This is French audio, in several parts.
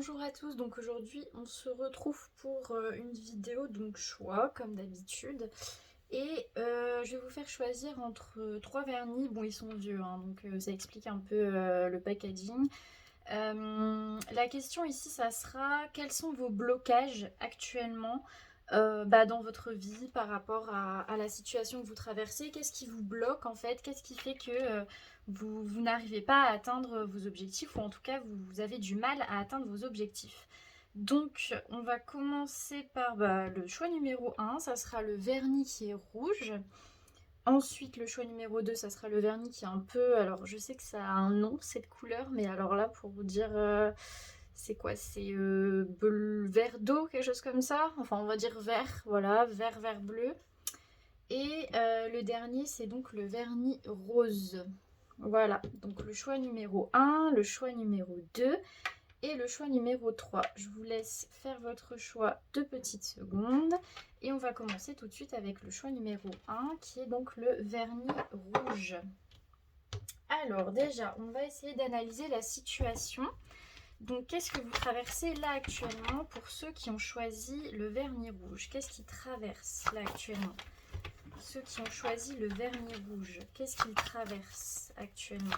Bonjour à tous, donc aujourd'hui on se retrouve pour une vidéo donc choix comme d'habitude et je vais vous faire choisir entre trois vernis. Bon, ils sont vieux hein, donc ça explique un peu le packaging. La question ici ça sera quels sont vos blocages actuellement dans votre vie par rapport à la situation que vous traversez. Qu'est-ce qui vous bloque en fait? Qu'est-ce qui fait que vous n'arrivez pas à atteindre vos objectifs, ou en tout cas vous avez du mal à atteindre vos objectifs? Donc on va commencer par le choix numéro 1, ça sera le vernis qui est rouge. Ensuite, le choix numéro 2, ça sera le vernis qui est un peu... Alors, je sais que ça a un nom, cette couleur, mais alors là, pour vous dire, c'est quoi? C'est vert d'eau, quelque chose comme ça. Enfin, on va dire vert, voilà, vert bleu. Et le dernier, c'est donc le vernis rose. Voilà, donc le choix numéro 1, le choix numéro 2 et le choix numéro 3. Je vous laisse faire votre choix 2 petites secondes. Et on va commencer tout de suite avec le choix numéro 1, qui est donc le vernis rouge. Alors déjà, on va essayer d'analyser la situation. Donc qu'est-ce que vous traversez là actuellement pour ceux qui ont choisi le vernis rouge? Qu'est-ce qu'ils traversent là actuellement? Ceux qui ont choisi le vernis rouge, qu'est-ce qu'ils traversent actuellement?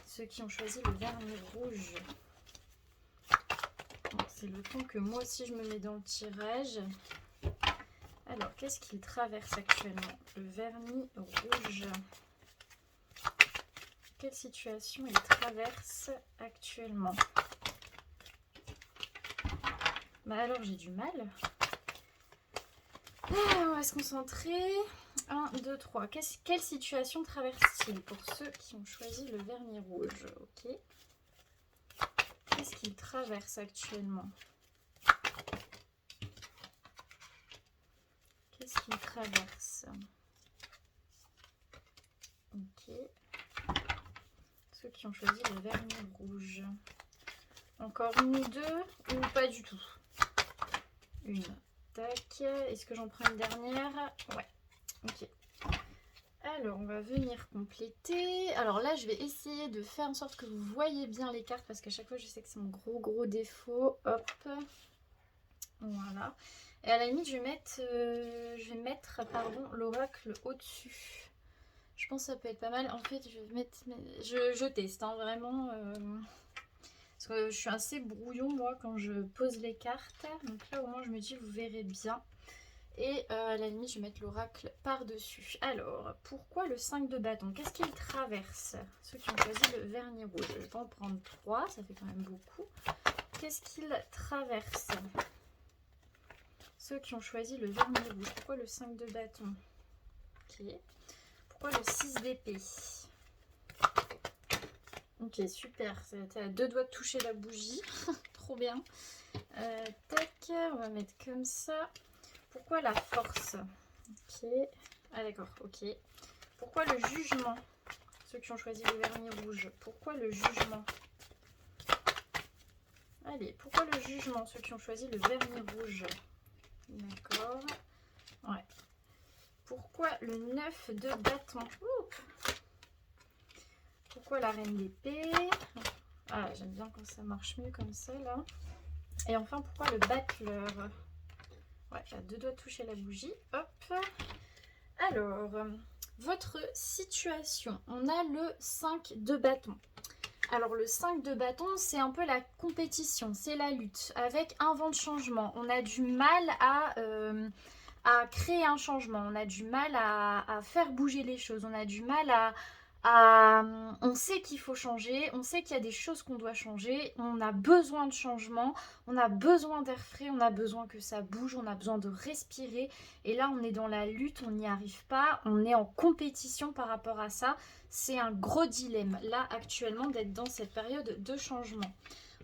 Ceux qui ont choisi le vernis rouge. C'est le temps que moi aussi je me mets dans le tirage. Alors, qu'est-ce qu'il traverse actuellement? Le vernis rouge. Quelle situation il traverse actuellement? Bah alors, j'ai du mal. On va se concentrer. 1, 2, 3. Quelle situation traverse-t-il pour ceux qui ont choisi le vernis rouge? Ok. Qu'est-ce qu'il traverse actuellement? Qu'est-ce qu'il traverse? Ok. Ceux qui ont choisi le vernis rouge. Encore une ou deux ou pas du tout? Une. Tac. Est-ce que j'en prends une dernière? Ouais. Ok. Alors, on va venir compléter. Alors là, je vais essayer de faire en sorte que vous voyez bien les cartes, parce qu'à chaque fois, je sais que c'est mon gros défaut. Hop. Voilà. Et à la limite, je vais mettre l'oracle au-dessus. Je pense que ça peut être pas mal. En fait, je vais mettre... Je teste, hein, vraiment. Parce que je suis assez brouillon, moi, quand je pose les cartes. Donc là, au moins, je me dis, vous verrez bien. Et à la limite, je vais mettre l'oracle par-dessus. Alors, pourquoi le 5 de bâton? Qu'est-ce qu'il traverse? Ceux qui ont choisi le vernis rouge. Je vais pas en prendre 3, ça fait quand même beaucoup. Qu'est-ce qu'il traverse? Ceux qui ont choisi le vernis rouge. Pourquoi le 5 de bâton? Ok. Pourquoi le 6 d'épée? Ok, super. T'es à 2 doigts de toucher la bougie. Trop bien. Tac, on va mettre comme ça. Pourquoi la force? Ok. Ah d'accord, ok. Pourquoi le jugement? Ceux qui ont choisi le vernis rouge. Pourquoi le jugement? Allez, pourquoi le jugement? Ceux qui ont choisi le vernis rouge. D'accord. Ouais. Pourquoi le 9 de bâton? Pourquoi la reine d'épée? Ah, j'aime bien quand ça marche mieux comme ça, là. Et enfin, pourquoi le battleur? Ouais, à 2 doigts de toucher la bougie. Hop. Alors, votre situation. On a le 5 de bâton. Alors, le 5 de bâton, c'est un peu la compétition, c'est la lutte, avec un vent de changement. On a du mal à créer un changement, on a du mal à faire bouger les choses, on a du mal on sait qu'il faut changer, on sait qu'il y a des choses qu'on doit changer, on a besoin de changement, on a besoin d'air frais, on a besoin que ça bouge, on a besoin de respirer. Et là, on est dans la lutte, on n'y arrive pas, on est en compétition par rapport à ça. C'est un gros dilemme, là, actuellement, d'être dans cette période de changement.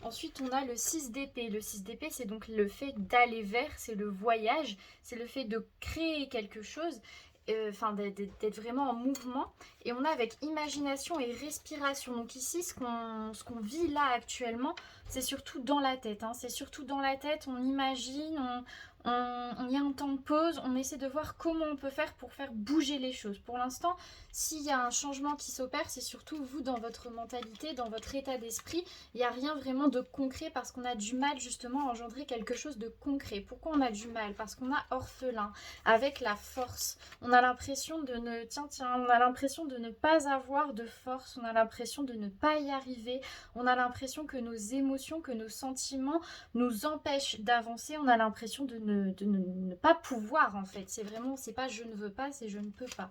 Ensuite, on a le 6 d'épée. Le 6 d'épée, c'est donc le fait d'aller vers, c'est le voyage, c'est le fait de créer quelque chose, d'être vraiment en mouvement. Et on a avec imagination et respiration. Donc ici, ce qu'on vit là actuellement, c'est surtout dans la tête, hein. C'est surtout dans la tête, on imagine, on y a un temps de pause, on essaie de voir comment on peut faire pour faire bouger les choses. Pour l'instant, s'il y a un changement qui s'opère, c'est surtout vous dans votre mentalité, dans votre état d'esprit. Il n'y a rien vraiment de concret parce qu'on a du mal justement à engendrer quelque chose de concret. Pourquoi on a du mal? Parce qu'on a orphelin, avec la force. On a l'impression de ne... Tiens, on a l'impression de ne pas avoir de force, on a l'impression de ne pas y arriver, on a l'impression que nos émotions, que nos sentiments nous empêchent d'avancer, on a l'impression de ne pas pouvoir en fait. C'est vraiment, c'est pas je ne veux pas, c'est je ne peux pas.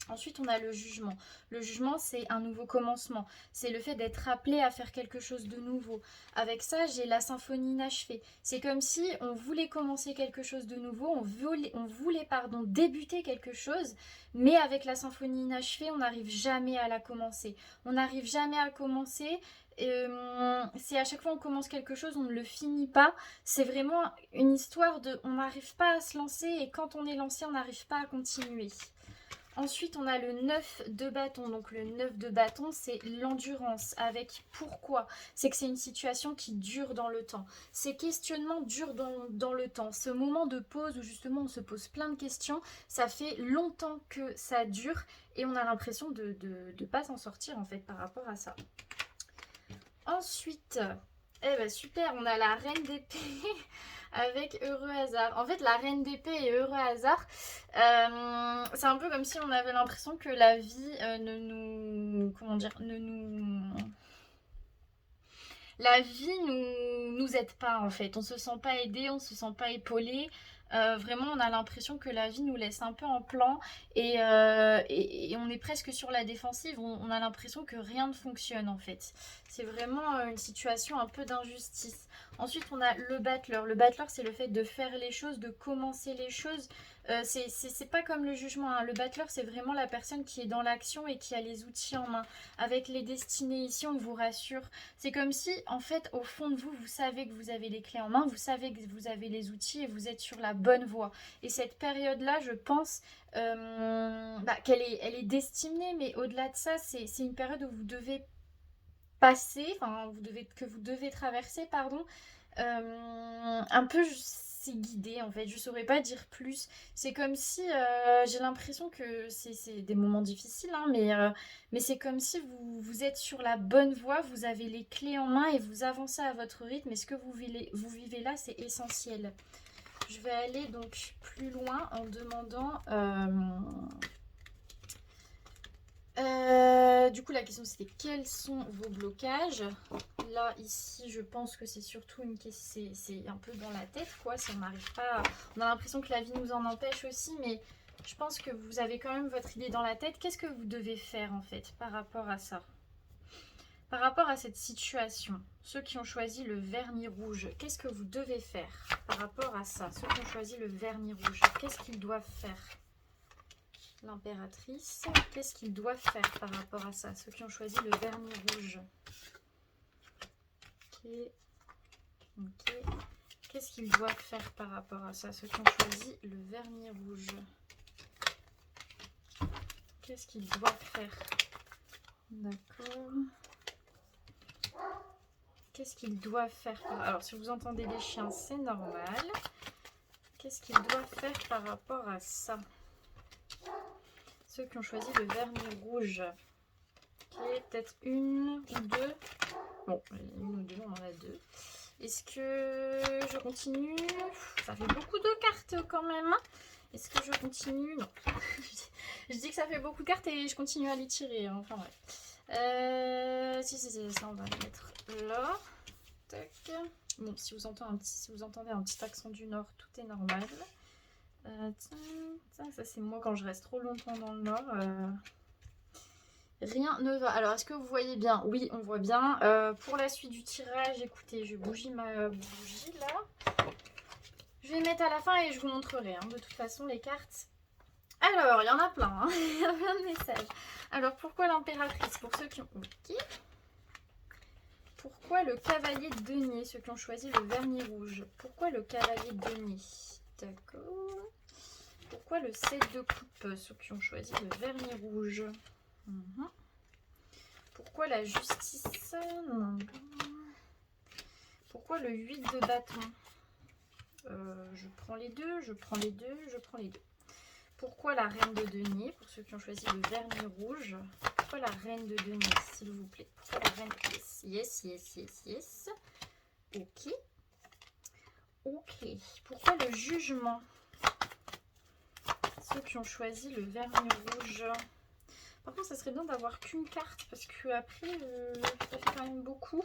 Ensuite, on a le jugement. Le jugement, c'est un nouveau commencement. C'est le fait d'être appelé à faire quelque chose de nouveau. Avec ça, j'ai la symphonie inachevée. C'est comme si on voulait commencer quelque chose de nouveau, on voulait débuter quelque chose, mais avec la symphonie inachevée, on n'arrive jamais à la commencer. On n'arrive jamais à commencer. C'est à chaque fois on commence quelque chose, on ne le finit pas. C'est vraiment une histoire de on n'arrive pas à se lancer et quand on est lancé, on n'arrive pas à continuer. Ensuite, on a le 9 de bâton. Donc, le 9 de bâton, c'est l'endurance. Avec pourquoi? C'est que c'est une situation qui dure dans le temps. Ces questionnements durent dans le temps. Ce moment de pause où justement on se pose plein de questions, ça fait longtemps que ça dure et on a l'impression de ne pas s'en sortir en fait par rapport à ça. Ensuite, eh ben super, on a la reine d'épée avec heureux hasard. En fait, la reine d'épée et heureux hasard, c'est un peu comme si on avait l'impression que la vie ne nous... Comment dire? La vie nous aide pas en fait. On se sent pas aidé, on se sent pas épaulé. Vraiment, on a l'impression que la vie nous laisse un peu en plan et on est presque sur la défensive. On a l'impression que rien ne fonctionne en fait. C'est vraiment une situation un peu d'injustice. Ensuite, on a le battleur. Le battleur, c'est le fait de faire les choses, de commencer les choses. C'est pas comme le jugement, hein. Le battleur, c'est vraiment la personne qui est dans l'action et qui a les outils en main. Avec les destinées ici, on vous rassure. C'est comme si, en fait, au fond de vous, vous savez que vous avez les clés en main, vous savez que vous avez les outils et vous êtes sur la bonne voie. Et cette période-là, je pense qu'elle est destinée, mais au-delà de ça, c'est une période où vous devez passer, que vous devez traverser, pardon, un peu... C'est guidé en fait, je saurais pas dire plus. C'est comme si j'ai l'impression que c'est des moments difficiles, hein, mais c'est comme si vous êtes sur la bonne voie, vous avez les clés en main et vous avancez à votre rythme. Et ce que vous vivez là, c'est essentiel. Je vais aller donc plus loin en demandant... du coup, la question c'était quels sont vos blocages? Là, ici, je pense que c'est surtout une question, c'est un peu dans la tête, quoi. Si on n'arrive pas, on a l'impression que la vie nous en empêche aussi, mais je pense que vous avez quand même votre idée dans la tête. Qu'est-ce que vous devez faire en fait par rapport à ça? Par rapport à cette situation, ceux qui ont choisi le vernis rouge, qu'est-ce que vous devez faire par rapport à ça? Ceux qui ont choisi le vernis rouge, qu'est-ce qu'ils doivent faire? L'impératrice, qu'est-ce qu'ils doivent faire par rapport à ça? Ceux qui ont choisi le vernis rouge. Ok. Qu'est-ce qu'ils doivent faire par rapport à ça? Ceux qui ont choisi le vernis rouge. Qu'est-ce qu'ils doivent faire? D'accord. Qu'est-ce qu'ils doivent faire? Alors, si vous entendez des chiens, c'est normal. Qu'est-ce qu'ils doivent faire par rapport à ça? Ceux qui ont choisi le vernis rouge. Ok, peut-être une ou deux. Bon, une ou deux, on en a deux. Est-ce que je continue? Ça fait beaucoup de cartes quand même. Est-ce que je continue? Non. Je dis que ça fait beaucoup de cartes et je continue à les tirer. Enfin bref. Si, ça, on va le mettre là. Tac. Bon, si vous entendez un petit accent du Nord, tout est normal. Ça c'est moi quand je reste trop longtemps dans le Nord. Rien ne va. Alors, est-ce que vous voyez bien? Oui, on voit bien. Pour la suite du tirage, écoutez, je bougie ma bougie là. Je vais mettre à la fin et je vous montrerai. Hein, de toute façon, les cartes. Alors, il y en a plein. Hein. Il y a plein de messages. Alors, pourquoi l'impératrice? Pour ceux qui ont... Ok. Pourquoi le cavalier de denier? Ceux qui ont choisi le vernis rouge. Pourquoi le cavalier de denier? D'accord. Pourquoi le 7 de coupe? Ceux qui ont choisi le vernis rouge. Pourquoi la justice? Pourquoi le 8 de bâton? Je prends les deux, je prends les deux, je prends les deux. Pourquoi la reine de denier? Pour ceux qui ont choisi le vernis rouge. Pourquoi la reine de denier, s'il vous plaît? Pourquoi la reine? Yes, yes, yes, yes, yes. Ok. Ok. Pourquoi le jugement? Ceux qui ont choisi le vernis rouge. Par contre, ça serait bien d'avoir qu'une carte parce que après, ça fait quand même beaucoup.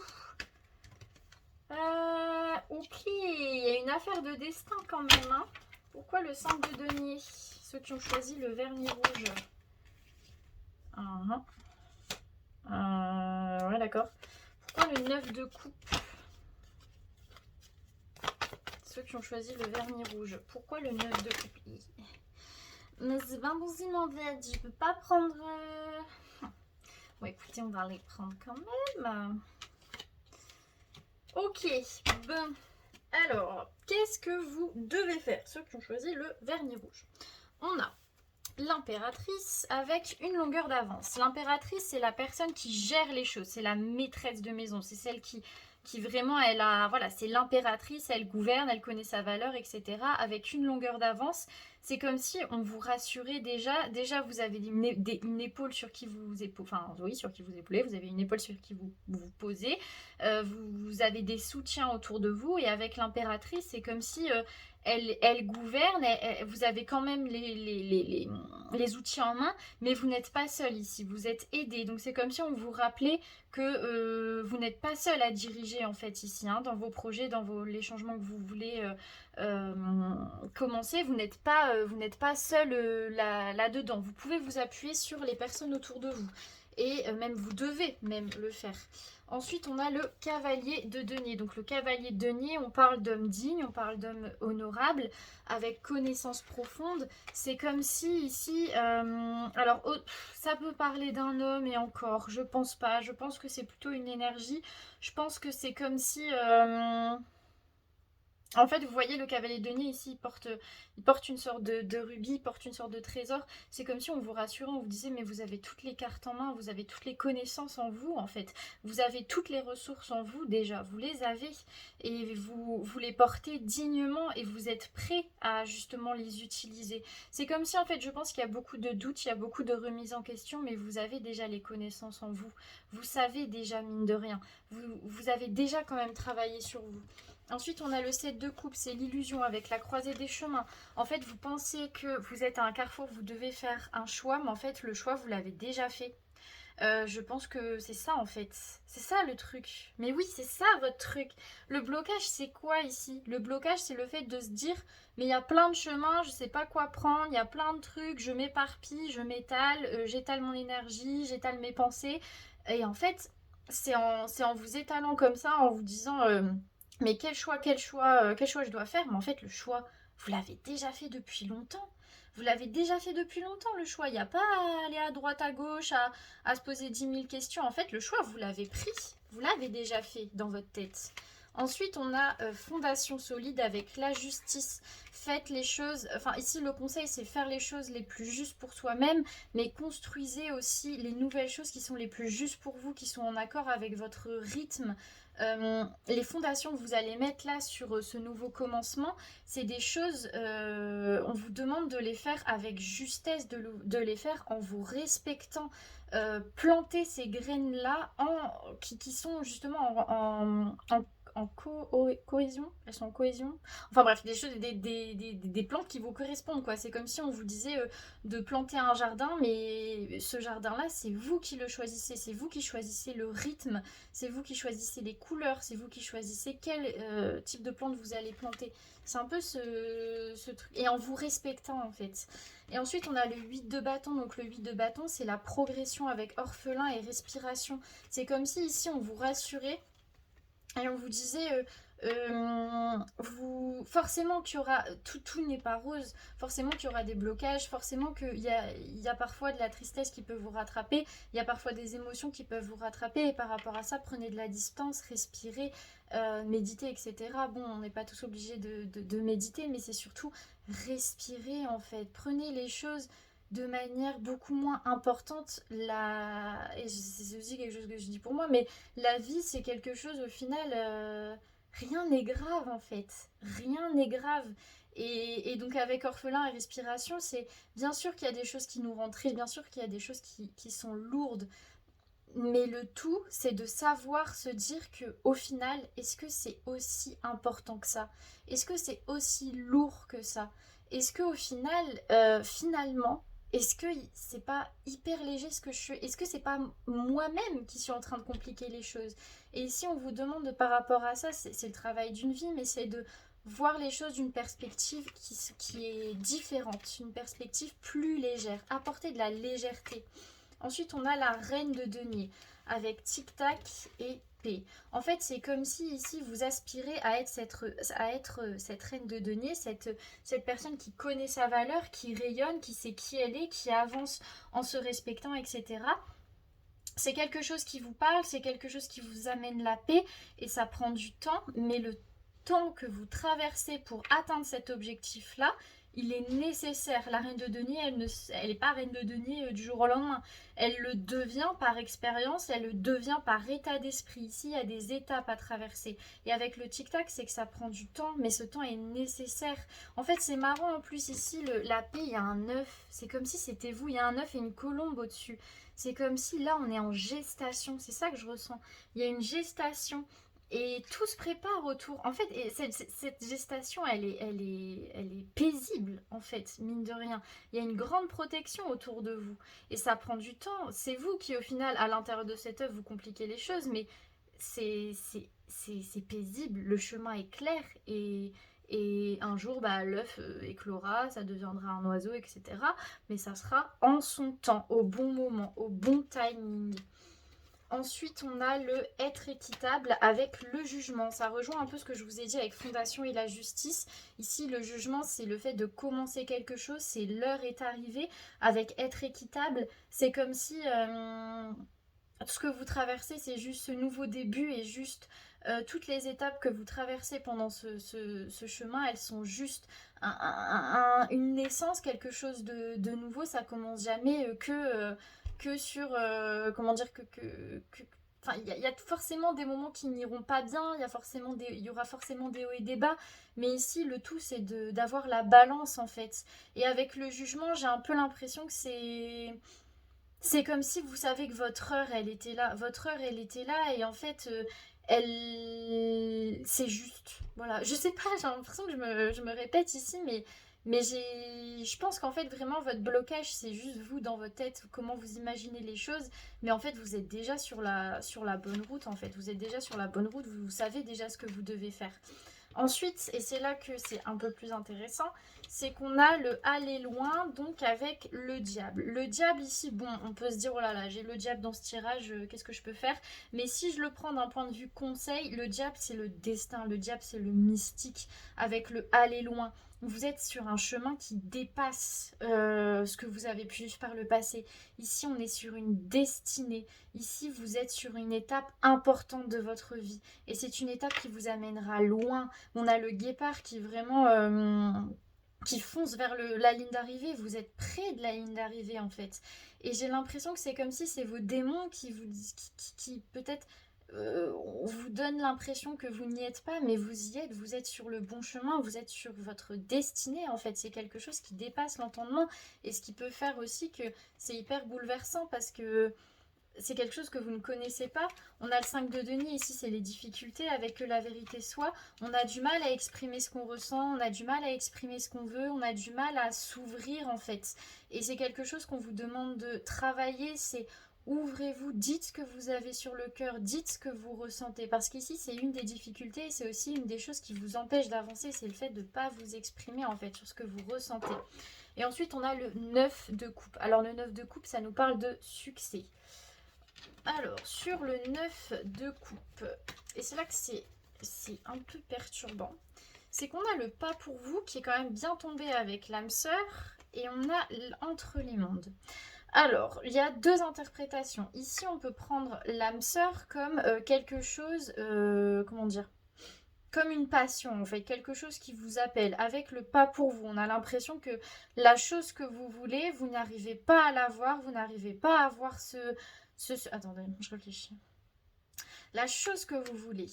Ok, il y a une affaire de destin quand même. Hein. Pourquoi le 5 de denier? Ceux qui ont choisi le vernis rouge. Ouais, d'accord. Pourquoi le 9 de coupe? Ceux qui ont choisi le vernis rouge. Pourquoi le 9 de coupe? Mais c'est pas possible en fait, je peux pas prendre... Bon écoutez, on va les prendre quand même. Ok, bon. Alors, qu'est-ce que vous devez faire? Ceux qui ont choisi le vernis rouge. On a l'impératrice avec une longueur d'avance. L'impératrice, c'est la personne qui gère les choses, c'est la maîtresse de maison, c'est celle qui vraiment, elle a, voilà, c'est l'impératrice, elle gouverne, elle connaît sa valeur, etc. Avec une longueur d'avance, c'est comme si on vous rassurait déjà. Déjà, vous avez une épaule sur qui vous épaulez, enfin oui, sur qui vous épaulez, vous avez une épaule sur qui vous posez, vous avez des soutiens autour de vous, et avec l'impératrice, c'est comme si elle gouverne, vous avez quand même les outils en main, mais vous n'êtes pas seul ici, vous êtes aidé. Donc c'est comme si on vous rappelait que vous n'êtes pas seul à diriger en fait ici, hein, dans vos projets, dans les changements que vous voulez commencer, vous n'êtes pas seul là-dedans. Vous pouvez vous appuyer sur les personnes autour de vous. Et même vous devez même le faire. Ensuite, on a le cavalier de denier. Donc le cavalier de denier, on parle d'homme digne, on parle d'homme honorable, avec connaissance profonde. C'est comme si ici, alors ça peut parler d'un homme et encore, je pense pas. Je pense que c'est plutôt une énergie. Je pense que c'est comme si... En fait, vous voyez le cavalier de denier ici, il porte une sorte de rubis, il porte une sorte de trésor. C'est comme si on vous rassurait, on vous disait mais vous avez toutes les cartes en main, vous avez toutes les connaissances en vous en fait. Vous avez toutes les ressources en vous déjà, vous les avez et vous les portez dignement et vous êtes prêt à justement les utiliser. C'est comme si en fait je pense qu'il y a beaucoup de doutes, il y a beaucoup de remises en question, mais vous avez déjà les connaissances en vous. Vous savez déjà mine de rien. Vous avez déjà quand même travaillé sur vous. Ensuite, on a le 7 de coupe, c'est l'illusion avec la croisée des chemins. En fait, vous pensez que vous êtes à un carrefour, vous devez faire un choix, mais en fait, le choix, vous l'avez déjà fait. Je pense que c'est ça, en fait. C'est ça, le truc. Mais oui, c'est ça, votre truc. Le blocage, c'est quoi, ici? Le blocage, c'est le fait de se dire, mais il y a plein de chemins, je sais pas quoi prendre, il y a plein de trucs, je m'éparpille, je m'étale, j'étale mon énergie, j'étale mes pensées. Et en fait, c'est en vous étalant comme ça, en vous disant... mais quel choix je dois faire? Mais en fait, le choix, vous l'avez déjà fait depuis longtemps. Vous l'avez déjà fait depuis longtemps, le choix. Il n'y a pas à aller à droite, à gauche, à se poser 10 000 questions. En fait, le choix, vous l'avez pris. Vous l'avez déjà fait dans votre tête. Ensuite, on a fondation solide avec la justice. Faites les choses... Enfin, ici, le conseil, c'est faire les choses les plus justes pour soi-même, mais construisez aussi les nouvelles choses qui sont les plus justes pour vous, qui sont en accord avec votre rythme. Les fondations que vous allez mettre là sur ce nouveau commencement, c'est des choses, on vous demande de les faire avec justesse, de les faire en vous respectant. Planter ces graines là qui sont justement en cohésion, elles sont en cohésion. Enfin bref, des choses, des plantes qui vous correspondent quoi. C'est comme si on vous disait de planter un jardin, mais ce jardin là, c'est vous qui le choisissez, c'est vous qui choisissez le rythme, c'est vous qui choisissez les couleurs, c'est vous qui choisissez quel type de plante vous allez planter. C'est un peu ce truc, et en vous respectant en fait. Et ensuite on a le 8 de bâton, donc le 8 de bâton c'est la progression avec orphelin et respiration. C'est comme si ici on vous rassurait et on vous disait, forcément qu'il y aura, tout n'est pas rose, forcément qu'il y aura des blocages, forcément qu'il y a parfois de la tristesse qui peut vous rattraper, il y a parfois des émotions qui peuvent vous rattraper, et par rapport à ça, prenez de la distance, respirez, méditez, etc. Bon, on n'est pas tous obligés de méditer, mais c'est surtout respirer en fait, prenez les choses de manière beaucoup moins importante, et c'est aussi quelque chose que je dis pour moi, mais la vie c'est quelque chose au final, rien n'est grave en fait. Rien n'est grave. Et donc avec orphelin et respiration, c'est bien sûr qu'il y a des choses qui nous rendent tristes, bien sûr qu'il y a des choses qui sont lourdes. Mais le tout, c'est de savoir se dire que au final, est-ce que c'est aussi important que ça? Est-ce que c'est aussi lourd que ça? Est-ce que au final, finalement, est-ce que c'est pas hyper léger ce que je fais? Est-ce que c'est pas moi-même qui suis en train de compliquer les choses? Et ici, on vous demande par rapport à ça, c'est le travail d'une vie, mais c'est de voir les choses d'une perspective qui est différente, une perspective plus légère, apporter de la légèreté. Ensuite, on a la reine de denier avec tic-tac et P. En fait, c'est comme si ici vous aspirez à être cette reine de denier, cette personne qui connaît sa valeur, qui rayonne, qui sait qui elle est, qui avance en se respectant, etc. C'est quelque chose qui vous parle, c'est quelque chose qui vous amène la paix et ça prend du temps, mais le temps que vous traversez pour atteindre cet objectif-là, il est nécessaire. La reine de denier, elle n'est pas reine de denier du jour au lendemain. Elle le devient par expérience, elle le devient par état d'esprit. Ici, il y a des étapes à traverser. Et avec le tic-tac, c'est que ça prend du temps, mais ce temps est nécessaire. En fait, c'est marrant en plus, ici, la paix, il y a un œuf. C'est comme si c'était vous, il y a un œuf et une colombe au-dessus. C'est comme si là, on est en gestation. C'est ça que je ressens. Il y a une gestation. Et tout se prépare autour. En fait, et cette gestation, elle est paisible, en fait, mine de rien. Il y a une grande protection autour de vous. Et ça prend du temps. C'est vous qui, au final, à l'intérieur de cette œuvre, vous compliquez les choses. Mais c'est paisible. Le chemin est clair. Et un jour, bah, l'œuf éclora, ça deviendra un oiseau, etc. Mais ça sera en son temps, au bon moment, au bon timing. Ensuite, on a le être équitable avec le jugement. Ça rejoint un peu ce que je vous ai dit avec Fondation et la justice. Ici, le jugement, c'est le fait de commencer quelque chose, c'est l'heure est arrivée. Avec être équitable, c'est comme si tout ce que vous traversez, c'est juste ce nouveau début et juste toutes les étapes que vous traversez pendant ce chemin, elles sont juste une naissance, quelque chose de nouveau. Ça commence jamais que sur comment dire enfin il y a forcément des moments qui n'iront pas bien, il y aura forcément des hauts et des bas, mais ici le tout c'est d'avoir la balance en fait. Et avec le jugement, j'ai un peu l'impression que c'est comme si vous savez que votre heure elle était là, et en fait c'est juste. Voilà, je sais pas, j'ai l'impression que je me répète ici, mais je pense qu'en fait, vraiment, votre blocage, c'est juste vous dans votre tête, comment vous imaginez les choses. Mais en fait, vous êtes déjà sur la bonne route, en fait. Vous êtes déjà sur la bonne route, vous savez déjà ce que vous devez faire. Ensuite, et c'est là que c'est un peu plus intéressant, c'est qu'on a le aller loin, donc avec le diable. Le diable ici, bon, on peut se dire, oh là là, j'ai le diable dans ce tirage, qu'est-ce que je peux faire? Mais si je le prends d'un point de vue conseil, le diable c'est le destin, le diable c'est le mystique, avec le aller loin. Vous êtes sur un chemin qui dépasse ce que vous avez pu vivre par le passé. Ici, on est sur une destinée. Ici, vous êtes sur une étape importante de votre vie. Et c'est une étape qui vous amènera loin. On a le guépard qui vraiment qui fonce vers la ligne d'arrivée. Vous êtes près de la ligne d'arrivée en fait. Et j'ai l'impression que c'est comme si c'est vos démons qui vous qui peut-être vous donnent l'impression que vous n'y êtes pas, mais vous y êtes, vous êtes sur le bon chemin, vous êtes sur votre destinée en fait. C'est quelque chose qui dépasse l'entendement et ce qui peut faire aussi que c'est hyper bouleversant parce que c'est quelque chose que vous ne connaissez pas. On a le 5 de denier, ici c'est les difficultés avec la vérité soit. On a du mal à exprimer ce qu'on ressent, on a du mal à exprimer ce qu'on veut, on a du mal à s'ouvrir en fait. Et c'est quelque chose qu'on vous demande de travailler, c'est ouvrez-vous, dites ce que vous avez sur le cœur, dites ce que vous ressentez. Parce qu'ici c'est une des difficultés et c'est aussi une des choses qui vous empêche d'avancer, c'est le fait de ne pas vous exprimer en fait sur ce que vous ressentez. Et ensuite on a le 9 de coupe. Alors le 9 de coupe ça nous parle de succès. Alors, sur le 9 de coupe, et c'est là que c'est un peu perturbant, c'est qu'on a le pas pour vous qui est quand même bien tombé avec l'âme sœur, et on a entre les mondes. Alors, il y a deux interprétations. Ici, on peut prendre l'âme sœur comme quelque chose, comment dire, comme une passion, en fait, quelque chose qui vous appelle. Avec le pas pour vous, on a l'impression que la chose que vous voulez, vous n'arrivez pas à l'avoir, vous n'arrivez pas à avoir attendez, je réfléchis. La chose que vous voulez,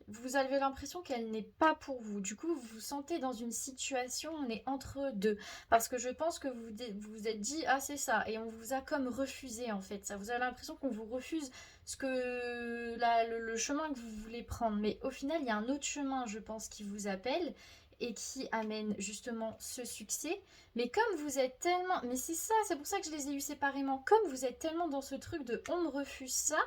vous avez l'impression qu'elle n'est pas pour vous. Du coup, vous vous sentez dans une situation, on est entre deux. Parce que je pense que vous vous êtes dit, ah c'est ça, et on vous a comme refusé en fait. Ça, vous avez l'impression qu'on vous refuse le chemin que vous voulez prendre. Mais au final, il y a un autre chemin, je pense, qui vous appelle et qui amène justement ce succès. Mais comme vous êtes tellement... Mais c'est ça, c'est pour ça que je les ai eus séparément. Comme vous êtes tellement dans ce truc de on me refuse ça,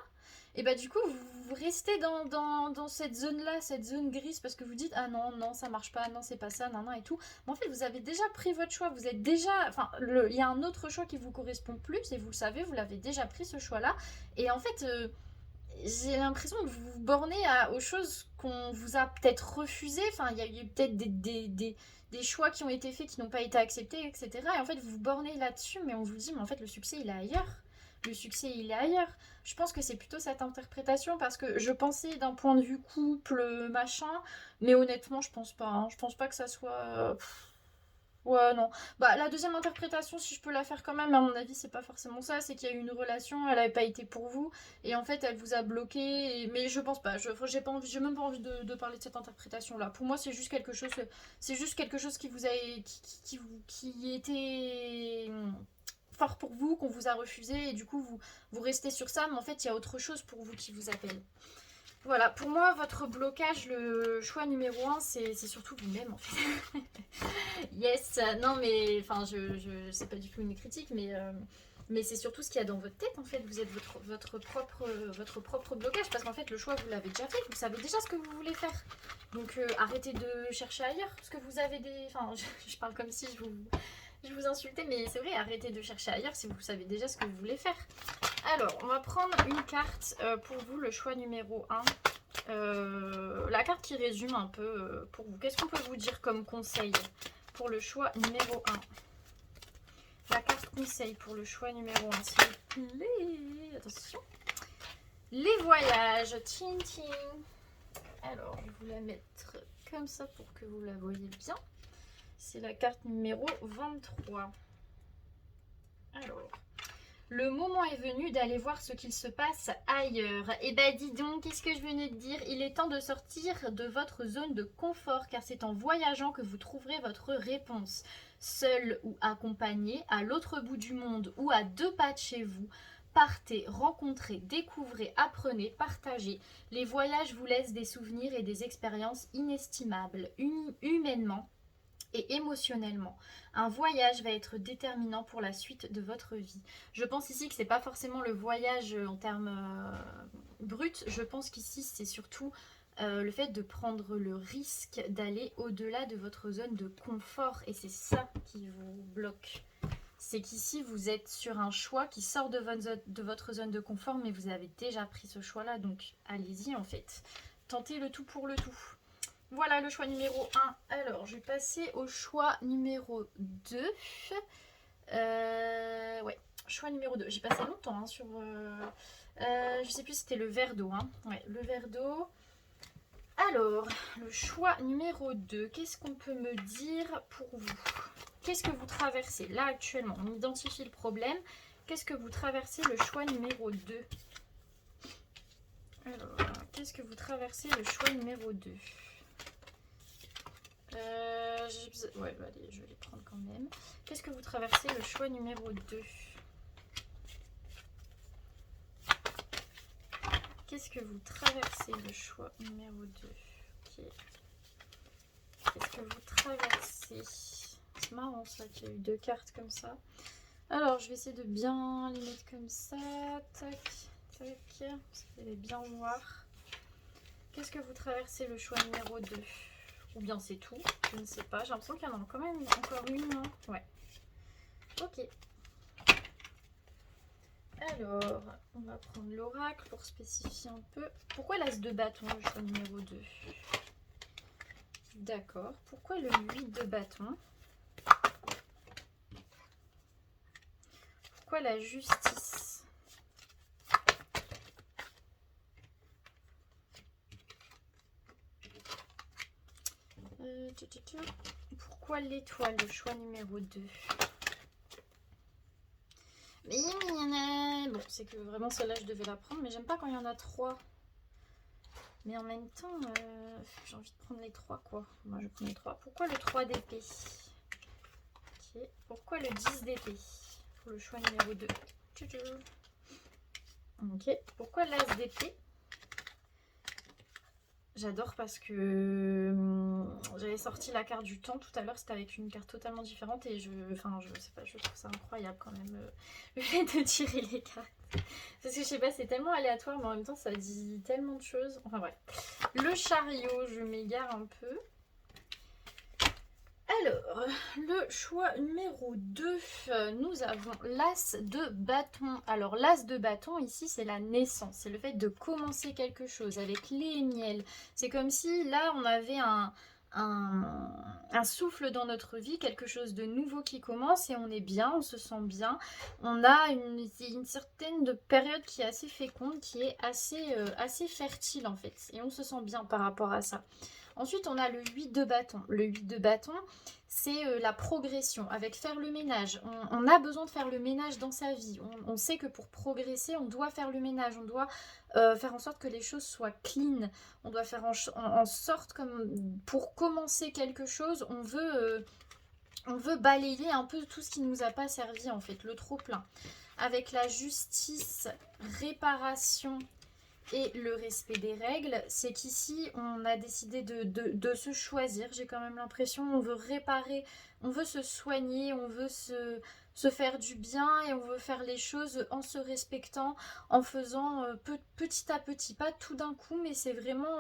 et bah du coup vous restez dans cette zone-là, cette zone grise, parce que vous dites ah non, non, ça marche pas, non, c'est pas ça, non, non et tout. Mais en fait, vous avez déjà pris votre choix, vous êtes déjà... Enfin, il y a un autre choix qui vous correspond plus, et vous le savez, vous l'avez déjà pris ce choix-là. Et en fait, j'ai l'impression que vous vous bornez aux choses qu'on vous a peut-être refusées. Enfin, il y a eu peut-être des choix qui ont été faits qui n'ont pas été acceptés, etc. Et en fait, vous vous bornez là-dessus, mais on vous dit, mais en fait, le succès, il est ailleurs. Le succès, il est ailleurs. Je pense que c'est plutôt cette interprétation parce que je pensais d'un point de vue couple, machin, mais honnêtement, je pense pas. Hein. Je pense pas que ça soit. Ouais, non. Bah, la deuxième interprétation, si je peux la faire quand même, à mon avis, c'est pas forcément ça. C'est qu'il y a eu une relation, elle avait pas été pour vous, et en fait, elle vous a bloqué. Mais je pense pas. J'ai pas envie, j'ai même pas envie de parler de cette interprétation-là. Pour moi, c'est juste quelque chose qui vous a, qui était fort pour vous, qu'on vous a refusé, et du coup, vous restez sur ça. Mais en fait, il y a autre chose pour vous qui vous appelle. Voilà, pour moi, votre blocage, le choix numéro 1, c'est surtout vous-même en fait. Yes, non mais, enfin, c'est pas du tout une critique, mais c'est surtout ce qu'il y a dans votre tête en fait. Vous êtes votre propre blocage parce qu'en fait, le choix, vous l'avez déjà fait, vous savez déjà ce que vous voulez faire. Donc arrêtez de chercher ailleurs parce que vous avez des... Enfin, je parle comme si je vous insultais, mais c'est vrai, arrêtez de chercher ailleurs si vous savez déjà ce que vous voulez faire. Alors, on va prendre une carte pour vous, le choix numéro 1. La carte qui résume un peu pour vous. Qu'est-ce qu'on peut vous dire comme conseil pour le choix numéro 1? La carte conseil pour le choix numéro 1, s'il vous plaît. Attention. Les voyages. Tching, tching. Alors, je vais vous la mettre comme ça pour que vous la voyez bien. C'est la carte numéro 23. Alors... Le moment est venu d'aller voir ce qu'il se passe ailleurs. Et bah dis donc, qu'est-ce que je venais de dire? Il est temps de sortir de votre zone de confort car c'est en voyageant que vous trouverez votre réponse. Seul ou accompagné, à l'autre bout du monde ou à 2 pas de chez vous, partez, rencontrez, découvrez, apprenez, partagez. Les voyages vous laissent des souvenirs et des expériences inestimables, humainement et émotionnellement. Un voyage va être déterminant pour la suite de votre vie. Je pense ici que c'est pas forcément le voyage en termes bruts. Je pense qu'ici c'est surtout le fait de prendre le risque d'aller au-delà de votre zone de confort. Et c'est ça qui vous bloque. C'est qu'ici vous êtes sur un choix qui sort de votre zone de confort, mais vous avez déjà pris ce choix-là. Donc allez-y en fait. Tentez le tout pour le tout. Voilà le choix numéro 1. Alors, je vais passer au choix numéro 2. Ouais, choix numéro 2. J'ai passé longtemps hein, sur... je sais plus si c'était le verre d'eau. Hein. Ouais, le verre d'eau. Alors, le choix numéro 2. Qu'est-ce qu'on peut me dire pour vous? Qu'est-ce que vous traversez là actuellement? On identifie le problème. Qu'est-ce que vous traversez le choix numéro 2? Alors, qu'est-ce que vous traversez le choix numéro 2? Ouais, bah, allez, je vais les prendre quand même. Qu'est-ce que vous traversez le choix numéro 2? Qu'est-ce que vous traversez le choix numéro 2? Ok. Qu'est-ce que vous traversez? C'est marrant ça qu'il y a eu 2 cartes comme ça. Alors, je vais essayer de bien les mettre comme ça. Tac, tac. Parce qu'elle est bien noire. Qu'est-ce que vous traversez le choix numéro 2? Ou bien c'est tout, je ne sais pas. J'ai l'impression qu'il y en a quand même encore une. Hein. Ouais. Ok. Alors, on va prendre l'oracle pour spécifier un peu. Pourquoi l'as de bâton, le choix numéro 2? D'accord. Pourquoi le 8 de bâton? Pourquoi la justice? Pourquoi l'étoile, le choix numéro 2? Mais il y en a... Bon, c'est que vraiment celle-là, je devais la prendre, mais j'aime pas quand il y en a 3. Mais en même temps, j'ai envie de prendre les 3 quoi. Moi je prends les 3. Pourquoi le 3 d'épée? Ok. Pourquoi le 10 d'épée pour le choix numéro 2? Ok. Pourquoi l'as d'épée? J'adore parce que j'avais sorti la carte du temps tout à l'heure, c'était avec une carte totalement différente et je sais pas, je trouve ça incroyable quand même le fait de tirer les cartes. Parce que je sais pas, c'est tellement aléatoire mais en même temps ça dit tellement de choses. Enfin bref. Le chariot, je m'égare un peu. Alors, le choix numéro 2, nous avons l'as de bâton. Alors, l'as de bâton, ici, c'est la naissance. C'est le fait de commencer quelque chose avec lait et miel. C'est comme si, là, on avait un souffle dans notre vie, quelque chose de nouveau qui commence et on est bien, on se sent bien. On a une certaine période qui est assez féconde, qui est assez fertile, en fait. Et on se sent bien par rapport à ça. Ensuite, on a le 8 de bâton. Le 8 de bâton, c'est la progression, avec faire le ménage. On a besoin de faire le ménage dans sa vie. On sait que pour progresser, on doit faire le ménage. On doit faire en sorte que les choses soient clean. On doit faire en sorte, comme pour commencer quelque chose, on veut balayer un peu tout ce qui ne nous a pas servi, en fait, le trop-plein. Avec la justice, réparation et le respect des règles, c'est qu'ici on a décidé de se choisir. J'ai quand même l'impression, on veut réparer, on veut se soigner, on veut se faire du bien et on veut faire les choses en se respectant, en faisant petit à petit, pas tout d'un coup, mais c'est vraiment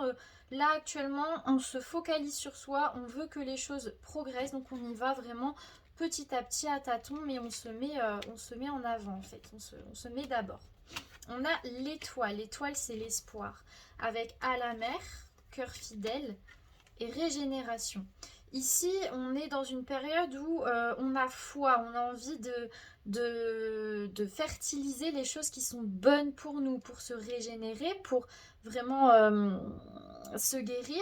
là actuellement on se focalise sur soi, on veut que les choses progressent, donc on y va vraiment petit à petit à tâtons, mais on se met en avant en fait, on se met d'abord. On a l'étoile. L'étoile, c'est l'espoir. Avec à la mer, cœur fidèle et régénération. Ici, on est dans une période où on a foi, on a envie de fertiliser les choses qui sont bonnes pour nous, pour se régénérer, pour vraiment se guérir.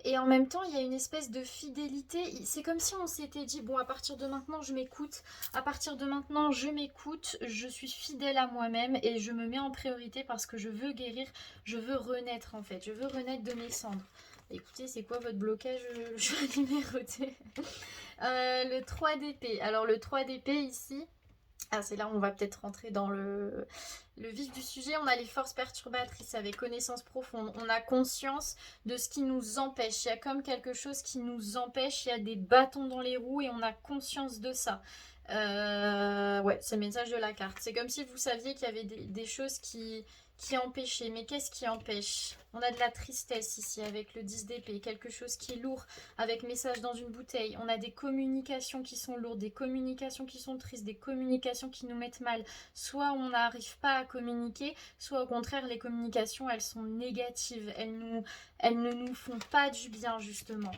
Et en même temps, il y a une espèce de fidélité. C'est comme si on s'était dit, bon, à partir de maintenant, je m'écoute. À partir de maintenant, je m'écoute. Je suis fidèle à moi-même et je me mets en priorité parce que je veux guérir. Je veux renaître, en fait. Je veux renaître de mes cendres. Écoutez, c'est quoi votre blocage? Le choix numéroté. Le 3 d'épée. Alors, le 3 d'épée, ici... Ah, c'est là où on va peut-être rentrer dans le vif du sujet. On a les forces perturbatrices avec connaissance profonde. On a conscience de ce qui nous empêche. Il y a comme quelque chose qui nous empêche. Il y a des bâtons dans les roues et on a conscience de ça. Ouais, c'est le message de la carte. C'est comme si vous saviez qu'il y avait des choses qui empêchaient. Mais qu'est-ce qui empêche? On a de la tristesse ici avec le 10 d'épée. Quelque chose qui est lourd avec message dans une bouteille. On a des communications qui sont lourdes, des communications qui sont tristes, des communications qui nous mettent mal. Soit on n'arrive pas à communiquer, soit au contraire les communications elles sont négatives. Elles ne nous font pas du bien justement.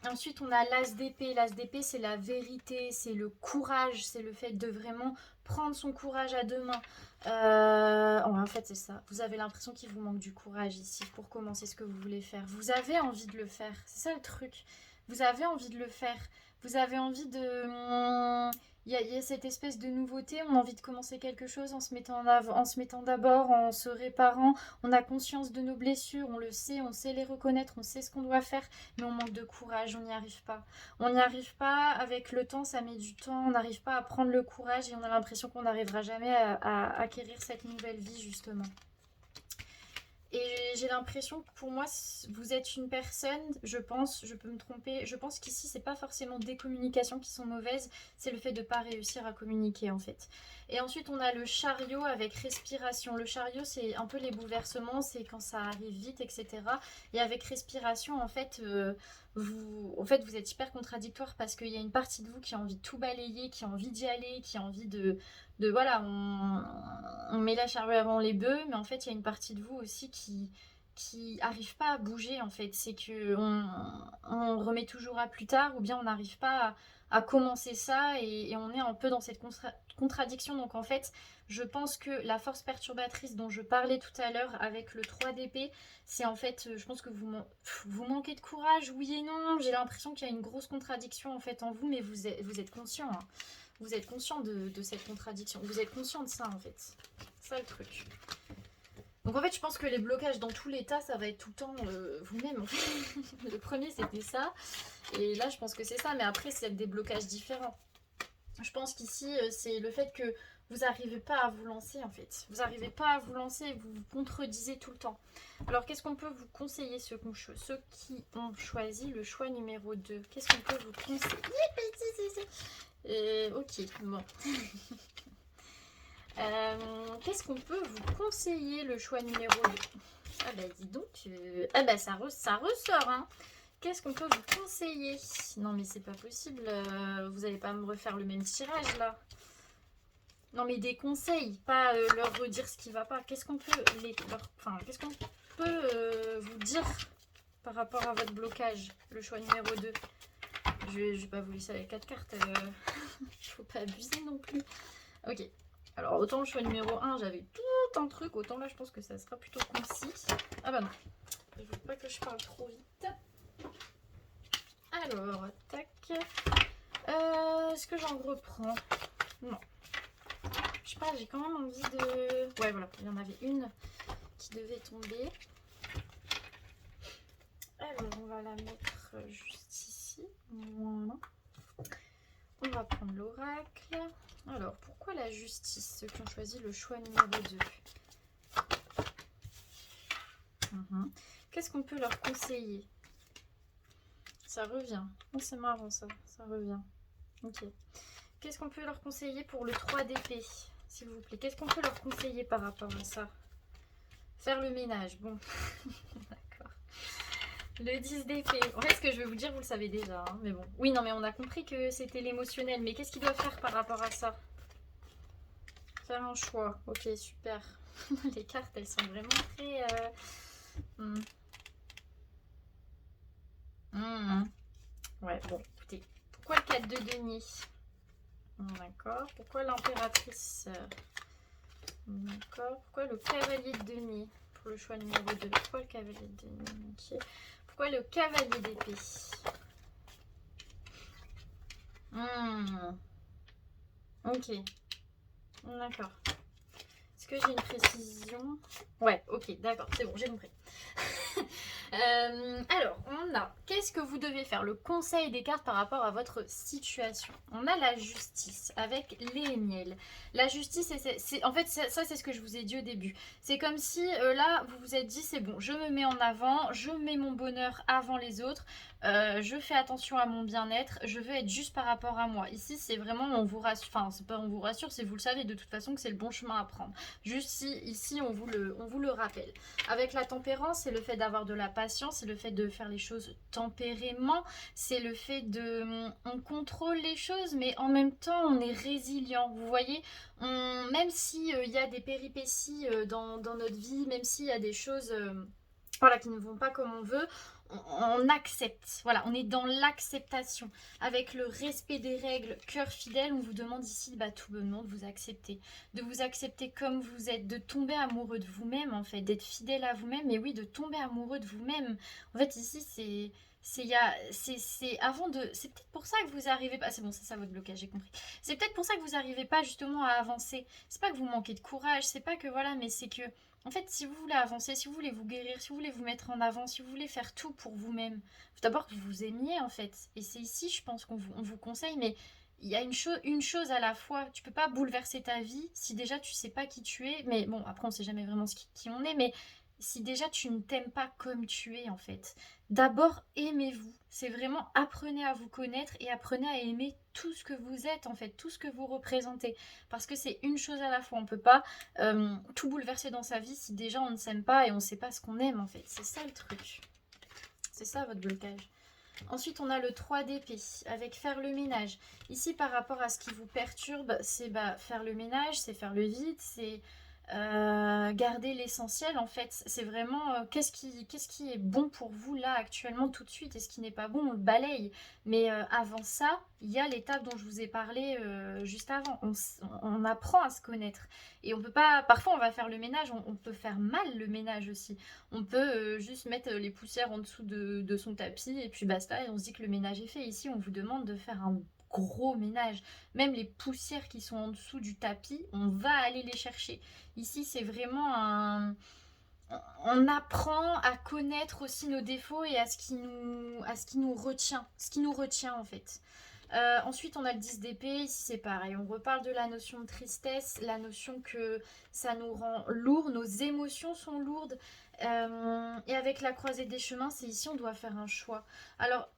Ensuite, on a l'as d'épée. L'as d'épée, c'est la vérité, c'est le courage, c'est le fait de vraiment prendre son courage à deux mains. En fait, c'est ça. Vous avez l'impression qu'il vous manque du courage ici pour commencer ce que vous voulez faire. Vous avez envie de le faire. C'est ça le truc. Vous avez envie de le faire. Vous avez envie de... Il y a cette espèce de nouveauté. On a envie de commencer quelque chose en se mettant en avant, en se mettant d'abord, en se réparant. On a conscience de nos blessures. On le sait, on sait les reconnaître. On sait ce qu'on doit faire. Mais on manque de courage. On n'y arrive pas. On n'y arrive pas. Avec le temps, ça met du temps. On n'arrive pas à prendre le courage et on a l'impression qu'on n'arrivera jamais à acquérir cette nouvelle vie, justement. Et j'ai l'impression que pour moi, vous êtes une personne, je pense, je peux me tromper, je pense qu'ici, c'est pas forcément des communications qui sont mauvaises, c'est le fait de pas réussir à communiquer en fait. Et ensuite, on a le chariot avec respiration. Le chariot, c'est un peu les bouleversements, c'est quand ça arrive vite, etc. Et avec respiration, en fait, vous êtes hyper contradictoire parce qu'il y a une partie de vous qui a envie de tout balayer, qui a envie d'y aller, qui a envie de voilà, on met la charrue avant les bœufs, mais en fait il y a une partie de vous aussi qui arrive pas à bouger en fait. C'est que on remet toujours à plus tard ou bien on n'arrive pas à commencer ça et on est un peu dans cette contradiction. Donc en fait je pense que la force perturbatrice dont je parlais tout à l'heure avec le 3 d'épée, c'est en fait, je pense que vous manquez de courage, oui et non. J'ai l'impression qu'il y a une grosse contradiction en fait en vous, mais vous êtes conscient, hein. Vous êtes conscient de cette contradiction. Vous êtes conscient de ça, en fait. C'est ça, le truc. Donc en fait, je pense que les blocages dans tous les tas, ça va être tout le temps vous-même. En fait. Le premier, c'était ça. Et là, je pense que c'est ça. Mais après, c'est des blocages différents. Je pense qu'ici, c'est le fait que vous n'arrivez pas à vous lancer, en fait. Vous n'arrivez pas à vous lancer et vous vous contredisez tout le temps. Alors, qu'est-ce qu'on peut vous conseiller, ceux qui ont choisi le choix numéro 2? Qu'est-ce qu'on peut vous conseiller? Ok, bon. Qu'est-ce qu'on peut vous conseiller, le choix numéro 2? Ah bah dis donc, ah bah ça ressort, hein. Qu'est-ce qu'on peut vous conseiller? Non mais c'est pas possible, vous allez pas me refaire le même tirage là. Non mais des conseils, pas leur redire ce qui va pas. Qu'est-ce qu'on peut qu'est-ce qu'on peut vous dire par rapport à votre blocage, le choix numéro 2? Je vais pas vous laisser avec 4 cartes, faut pas abuser non plus. Ok, alors autant le choix numéro 1 j'avais tout un truc, autant là je pense que ça sera plutôt concis. Ah bah non, je veux pas que je parle trop vite. Alors, tac. Est-ce que j'en reprends? Non. Je sais pas, j'ai quand même envie de... Ouais, voilà, il y en avait une qui devait tomber. Alors, on va la mettre juste ici. Voilà. On va prendre l'oracle. Alors, pourquoi la justice, ceux qui ont choisi le choix numéro 2? Qu'est-ce qu'on peut leur conseiller? Ça revient. Oh, c'est marrant ça, ça revient. Ok. Qu'est-ce qu'on peut leur conseiller pour le 3 d'épée, s'il vous plaît? Qu'est-ce qu'on peut leur conseiller par rapport à ça? Faire le ménage, bon. D'accord. Le 10 d'épée. En fait, ce que je vais vous dire, vous le savez déjà, hein, mais bon. Oui, non, mais on a compris que c'était l'émotionnel. Mais qu'est-ce qu'il doit faire par rapport à ça? Faire un choix. Ok, super. Les cartes, elles sont vraiment très... Ouais, bon, écoutez. Pourquoi le 4 de denier? D'accord. Pourquoi l'impératrice? D'accord. Pourquoi le cavalier de denier pour le choix numéro 2? Pourquoi le cavalier de denier? Okay. Pourquoi le cavalier d'épée? Ok. D'accord. Est-ce que j'ai une précision? Ouais, ok, d'accord, c'est bon, j'ai compris. Alors, on a, qu'est-ce que vous devez faire? Le conseil des cartes par rapport à votre situation. On a la justice avec les miels. La justice, en fait, ça c'est ce que je vous ai dit au début. C'est comme si là, vous vous êtes dit, c'est bon, je me mets en avant, je mets mon bonheur avant les autres, je fais attention à mon bien-être, je veux être juste par rapport à moi. Ici, c'est vraiment, on vous rassure, enfin, c'est pas on vous rassure, c'est vous le savez de toute façon que c'est le bon chemin à prendre. Juste si, ici, on vous le rappelle. Avec la tempérance, c'est le fait d'avoir de la patience, c'est le fait de faire les choses tempérément, c'est le fait de... On contrôle les choses, mais en même temps, on est résilient. Vous voyez, même s'il y a des péripéties dans notre vie, même s'il y a des choses... voilà, qui ne vont pas comme on veut, on accepte. Voilà, on est dans l'acceptation. Avec le respect des règles, cœur fidèle, on vous demande ici, tout bonnement, de vous accepter comme vous êtes, de tomber amoureux de vous-même, en fait, d'être fidèle à vous-même, mais oui, de tomber amoureux de vous-même. En fait, ici, c'est avant de... C'est peut-être pour ça que vous arrivez pas... C'est bon, c'est ça votre blocage, j'ai compris. C'est peut-être pour ça que vous n'arrivez pas justement à avancer. C'est pas que vous manquez de courage, c'est pas que voilà, mais c'est que... En fait, si vous voulez avancer, si vous voulez vous guérir, si vous voulez vous mettre en avant, si vous voulez faire tout pour vous-même, faut d'abord que vous vous aimiez en fait. Et c'est ici, je pense qu'on vous conseille, mais il y a une chose à la fois. Tu peux pas bouleverser ta vie si déjà tu sais pas qui tu es. Mais bon, après on sait jamais vraiment qui on est, mais si déjà tu ne t'aimes pas comme tu es en fait. D'abord, aimez-vous. C'est vraiment apprenez à vous connaître et apprenez à aimer tout ce que vous êtes en fait, tout ce que vous représentez. Parce que c'est une chose à la fois. On peut pas tout bouleverser dans sa vie si déjà on ne s'aime pas et on ne sait pas ce qu'on aime en fait. C'est ça le truc. C'est ça votre blocage. Ensuite, on a le 3 d'épée avec faire le ménage. Ici, par rapport à ce qui vous perturbe, c'est faire le ménage, c'est faire le vide, c'est garder l'essentiel en fait. C'est vraiment qu'est-ce qui est bon pour vous là actuellement tout de suite et ce qui n'est pas bon, on le balaye. Mais avant ça, il y a l'étape dont je vous ai parlé juste avant. On apprend à se connaître. Et on peut pas... Parfois, on va faire le ménage, on peut faire mal le ménage aussi. On peut juste mettre les poussières en dessous de son tapis et puis basta, et on se dit que le ménage est fait. Ici, on vous demande de faire un gros ménage. Même les poussières qui sont en dessous du tapis, on va aller les chercher. Ici, c'est vraiment on apprend à connaître aussi nos défauts et à ce qui nous retient, ce qui nous retient en fait. Ensuite, on a le 10 d'épée, ici c'est pareil, on reparle de la notion de tristesse, la notion que ça nous rend lourd, nos émotions sont lourdes, et avec la croisée des chemins, c'est ici on doit faire un choix. Alors,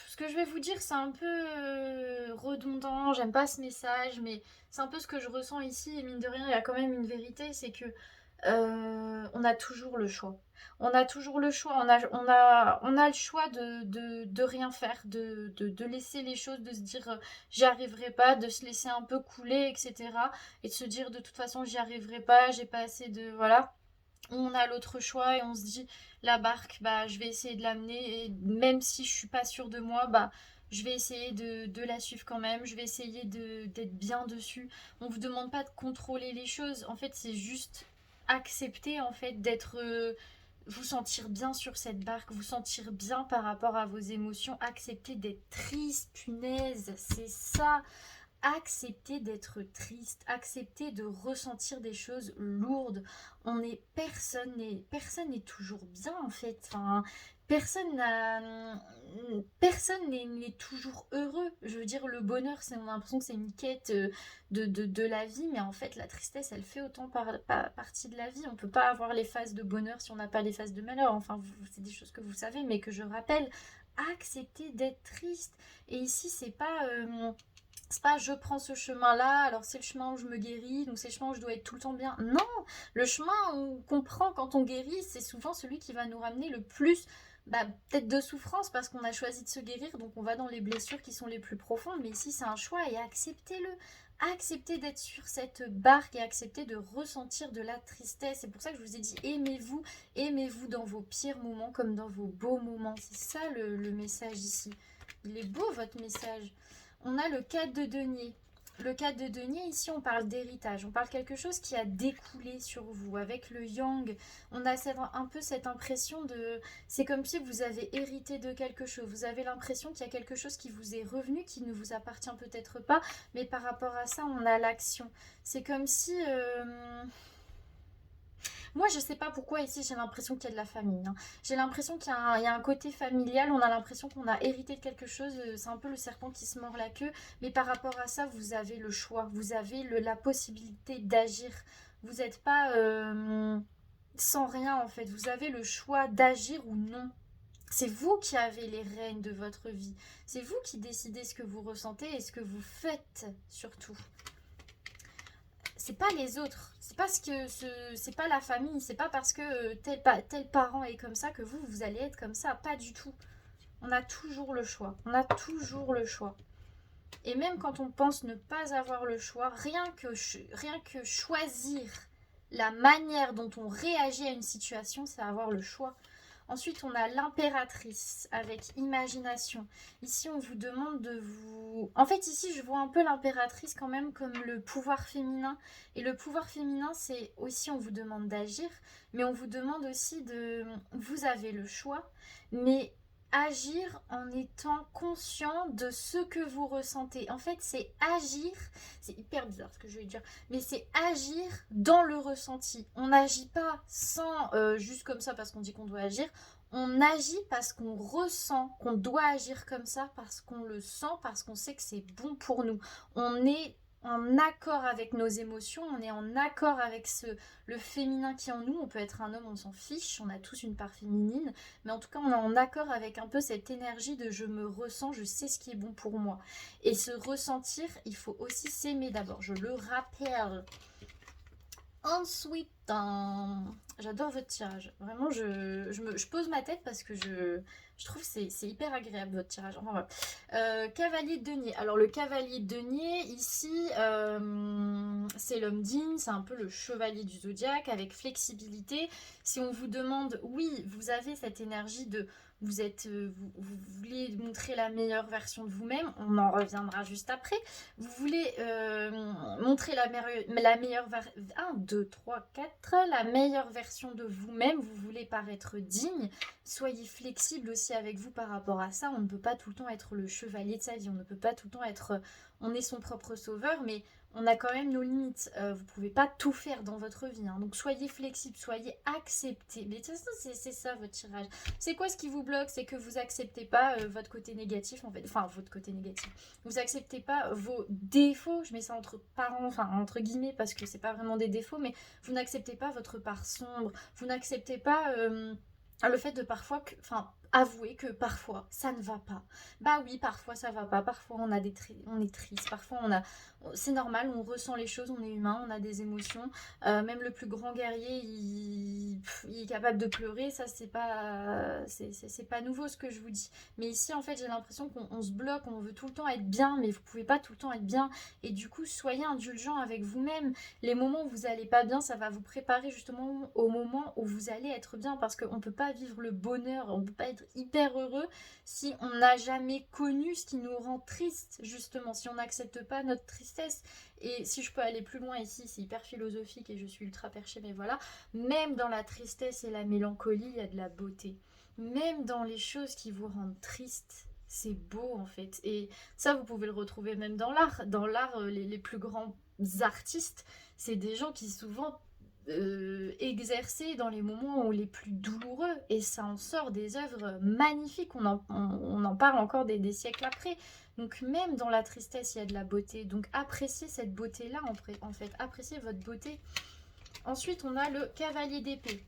ce que je vais vous dire, c'est un peu redondant, j'aime pas ce message, mais c'est un peu ce que je ressens ici, et mine de rien, il y a quand même une vérité, c'est que on a toujours le choix. On a toujours le choix, on a le choix de rien faire, de laisser les choses, de se dire j'y arriverai pas, de se laisser un peu couler, etc. Et de se dire de toute façon j'y arriverai pas, j'ai pas assez de... Voilà. On a l'autre choix et on se dit la barque, bah je vais essayer de l'amener et même si je suis pas sûre de moi, bah je vais essayer de la suivre quand même, je vais essayer d'être bien dessus. On vous demande pas de contrôler les choses, en fait c'est juste accepter en fait d'être vous sentir bien sur cette barque, vous sentir bien par rapport à vos émotions, accepter d'être triste, punaise, c'est ça. Accepter d'être triste, accepter de ressentir des choses lourdes. Personne n'est toujours bien en fait. Enfin, personne n'est toujours heureux. Je veux dire, le bonheur, on a l'impression que c'est une quête de la vie, mais en fait, la tristesse, elle fait autant partie de la vie. On peut pas avoir les phases de bonheur si on n'a pas les phases de malheur. Enfin, c'est des choses que vous savez, mais que je rappelle. Accepter d'être triste. Et ici, c'est pas je prends ce chemin-là, alors c'est le chemin où je me guéris, donc c'est le chemin où je dois être tout le temps bien. Non, le chemin qu'on prend quand on guérit, c'est souvent celui qui va nous ramener le plus, bah, peut-être de souffrance parce qu'on a choisi de se guérir, donc on va dans les blessures qui sont les plus profondes, mais ici c'est un choix et acceptez-le. Acceptez d'être sur cette barque et acceptez de ressentir de la tristesse. C'est pour ça que je vous ai dit aimez-vous, aimez-vous dans vos pires moments comme dans vos beaux moments. C'est ça le message ici. Il est beau votre message. On a le 4 de denier. Le 4 de denier, ici, on parle d'héritage. On parle quelque chose qui a découlé sur vous. Avec le yang, on a un peu cette impression de... C'est comme si vous avez hérité de quelque chose. Vous avez l'impression qu'il y a quelque chose qui vous est revenu, qui ne vous appartient peut-être pas. Mais par rapport à ça, on a l'action. C'est comme si... Moi, je sais pas pourquoi ici j'ai l'impression qu'il y a de la famille, hein. J'ai l'impression qu'il y a un côté familial, on a l'impression qu'on a hérité de quelque chose, c'est un peu le serpent qui se mord la queue, mais par rapport à ça, vous avez le choix, vous avez la possibilité d'agir. Vous n'êtes pas sans rien en fait, vous avez le choix d'agir ou non. C'est vous qui avez les rênes de votre vie, c'est vous qui décidez ce que vous ressentez et ce que vous faites surtout. C'est pas les autres, c'est pas la famille, c'est pas parce que tel parent est comme ça que vous allez être comme ça, pas du tout. On a toujours le choix, on a toujours le choix. Et même quand on pense ne pas avoir le choix, rien que choisir la manière dont on réagit à une situation, c'est avoir le choix. Ensuite, on a l'impératrice avec imagination. Ici, on vous demande de vous... En fait, ici, je vois un peu l'impératrice quand même comme le pouvoir féminin. Et le pouvoir féminin, c'est aussi, on vous demande d'agir, mais on vous demande aussi de... Vous avez le choix, mais agir en étant conscient de ce que vous ressentez. En fait, c'est agir, c'est hyper bizarre ce que je vais dire, mais c'est agir dans le ressenti. On n'agit pas sans juste comme ça parce qu'on dit qu'on doit agir. On agit parce qu'on ressent qu'on doit agir comme ça, parce qu'on le sent, parce qu'on sait que c'est bon pour nous. On est en accord avec nos émotions, on est en accord avec le féminin qui est en nous. On peut être un homme, on s'en fiche, on a tous une part féminine, mais en tout cas on est en accord avec un peu cette énergie de je me ressens, je sais ce qui est bon pour moi. Et se ressentir, il faut aussi s'aimer d'abord, je le rappelle. Ensuite, j'adore votre tirage. Vraiment, je pose ma tête parce que je trouve que c'est hyper agréable votre tirage. Enfin, voilà. Cavalier de denier. Alors, le cavalier de denier, ici, c'est l'homme digne, c'est un peu le chevalier du zodiaque avec flexibilité. Si on vous demande, oui, vous avez cette énergie de... vous voulez montrer la meilleure version de vous-même, on en reviendra juste après. Vous voulez montrer la meilleure 1, 2, 3, 4, la meilleure version de vous-même, vous voulez paraître digne, soyez flexible aussi avec vous par rapport à ça. On ne peut pas tout le temps être le chevalier de sa vie, on ne peut pas tout le temps être, on est son propre sauveur, mais on a quand même nos limites. Vous pouvez pas tout faire dans votre vie, hein. Donc soyez flexible, soyez accepté. Mais de toute façon, c'est ça votre tirage. C'est quoi ce qui vous bloque? C'est que vous acceptez pas votre côté négatif, en fait. Enfin, votre côté négatif. Vous acceptez pas vos défauts. Je mets ça entre parents, enfin entre guillemets, parce que c'est pas vraiment des défauts, mais vous n'acceptez pas votre part sombre. Vous n'acceptez pas le fait de parfois, enfin, avouer que parfois ça ne va pas. Bah oui, parfois ça va pas, parfois on est triste, parfois c'est normal, on ressent les choses, on est humain, on a des émotions. Même le plus grand guerrier, il est capable de pleurer, ça c'est pas nouveau ce que je vous dis. Mais ici en fait j'ai l'impression qu'on se bloque, on veut tout le temps être bien, mais vous pouvez pas tout le temps être bien. Et du coup soyez indulgent avec vous-même. Les moments où vous allez pas bien, ça va vous préparer justement au moment où vous allez être bien, parce qu'on peut pas vivre le bonheur, on peut pas être hyper heureux si on n'a jamais connu ce qui nous rend triste, justement, si on n'accepte pas notre tristesse. Et si je peux aller plus loin ici, c'est hyper philosophique et je suis ultra perchée, mais voilà, même dans la tristesse et la mélancolie, il y a de la beauté. Même dans les choses qui vous rendent triste, c'est beau en fait. Et ça, vous pouvez le retrouver même dans l'art. Dans l'art, les plus grands artistes, c'est des gens qui souvent exercer dans les moments les plus douloureux, et ça en sort des œuvres magnifiques. On en parle encore des siècles après. Donc même dans la tristesse il y a de la beauté, donc appréciez cette beauté là en fait, appréciez votre beauté. Ensuite on a le cavalier d'épée.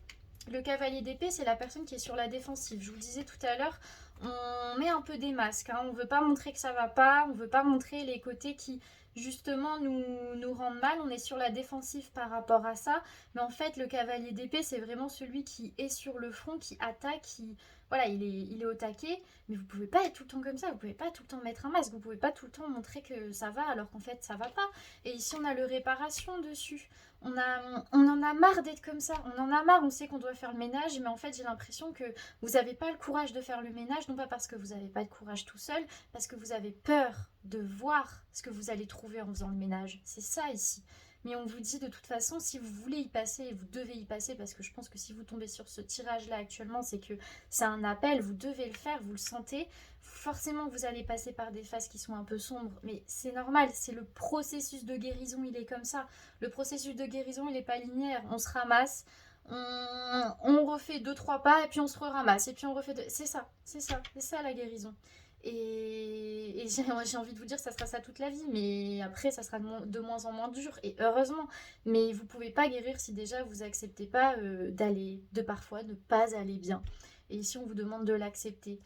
Le cavalier d'épée, c'est la personne qui est sur la défensive. Je vous le disais tout à l'heure, on met un peu des masques, hein. On ne veut pas montrer que ça va pas, on ne veut pas montrer les côtés qui justement nous rendent mal. On est sur la défensive par rapport à ça. Mais en fait, le cavalier d'épée, c'est vraiment celui qui est sur le front, qui attaque, voilà, il est au taquet. Mais vous ne pouvez pas être tout le temps comme ça, vous ne pouvez pas tout le temps mettre un masque, vous ne pouvez pas tout le temps montrer que ça va alors qu'en fait ça va pas. Et ici on a le réparation dessus. On en a marre d'être comme ça, on en a marre, on sait qu'on doit faire le ménage, mais en fait j'ai l'impression que vous n'avez pas le courage de faire le ménage, non pas parce que vous n'avez pas de courage tout seul, parce que vous avez peur de voir ce que vous allez trouver en faisant le ménage. C'est ça ici. Mais on vous dit de toute façon, si vous voulez y passer, vous devez y passer, parce que je pense que si vous tombez sur ce tirage-là actuellement, c'est que c'est un appel, vous devez le faire, vous le sentez. Forcément, vous allez passer par des phases qui sont un peu sombres, mais c'est normal, c'est le processus de guérison, il est comme ça. Le processus de guérison, il n'est pas linéaire. On se ramasse, on refait 2-3 pas, et puis on se ramasse, et puis on refait... C'est ça la guérison. Et j'ai envie de vous dire, ça sera ça toute la vie, mais après, ça sera de moins en moins dur, et heureusement. Mais vous pouvez pas guérir si déjà vous acceptez pas de parfois ne pas aller bien. Et ici, on vous demande de l'accepter.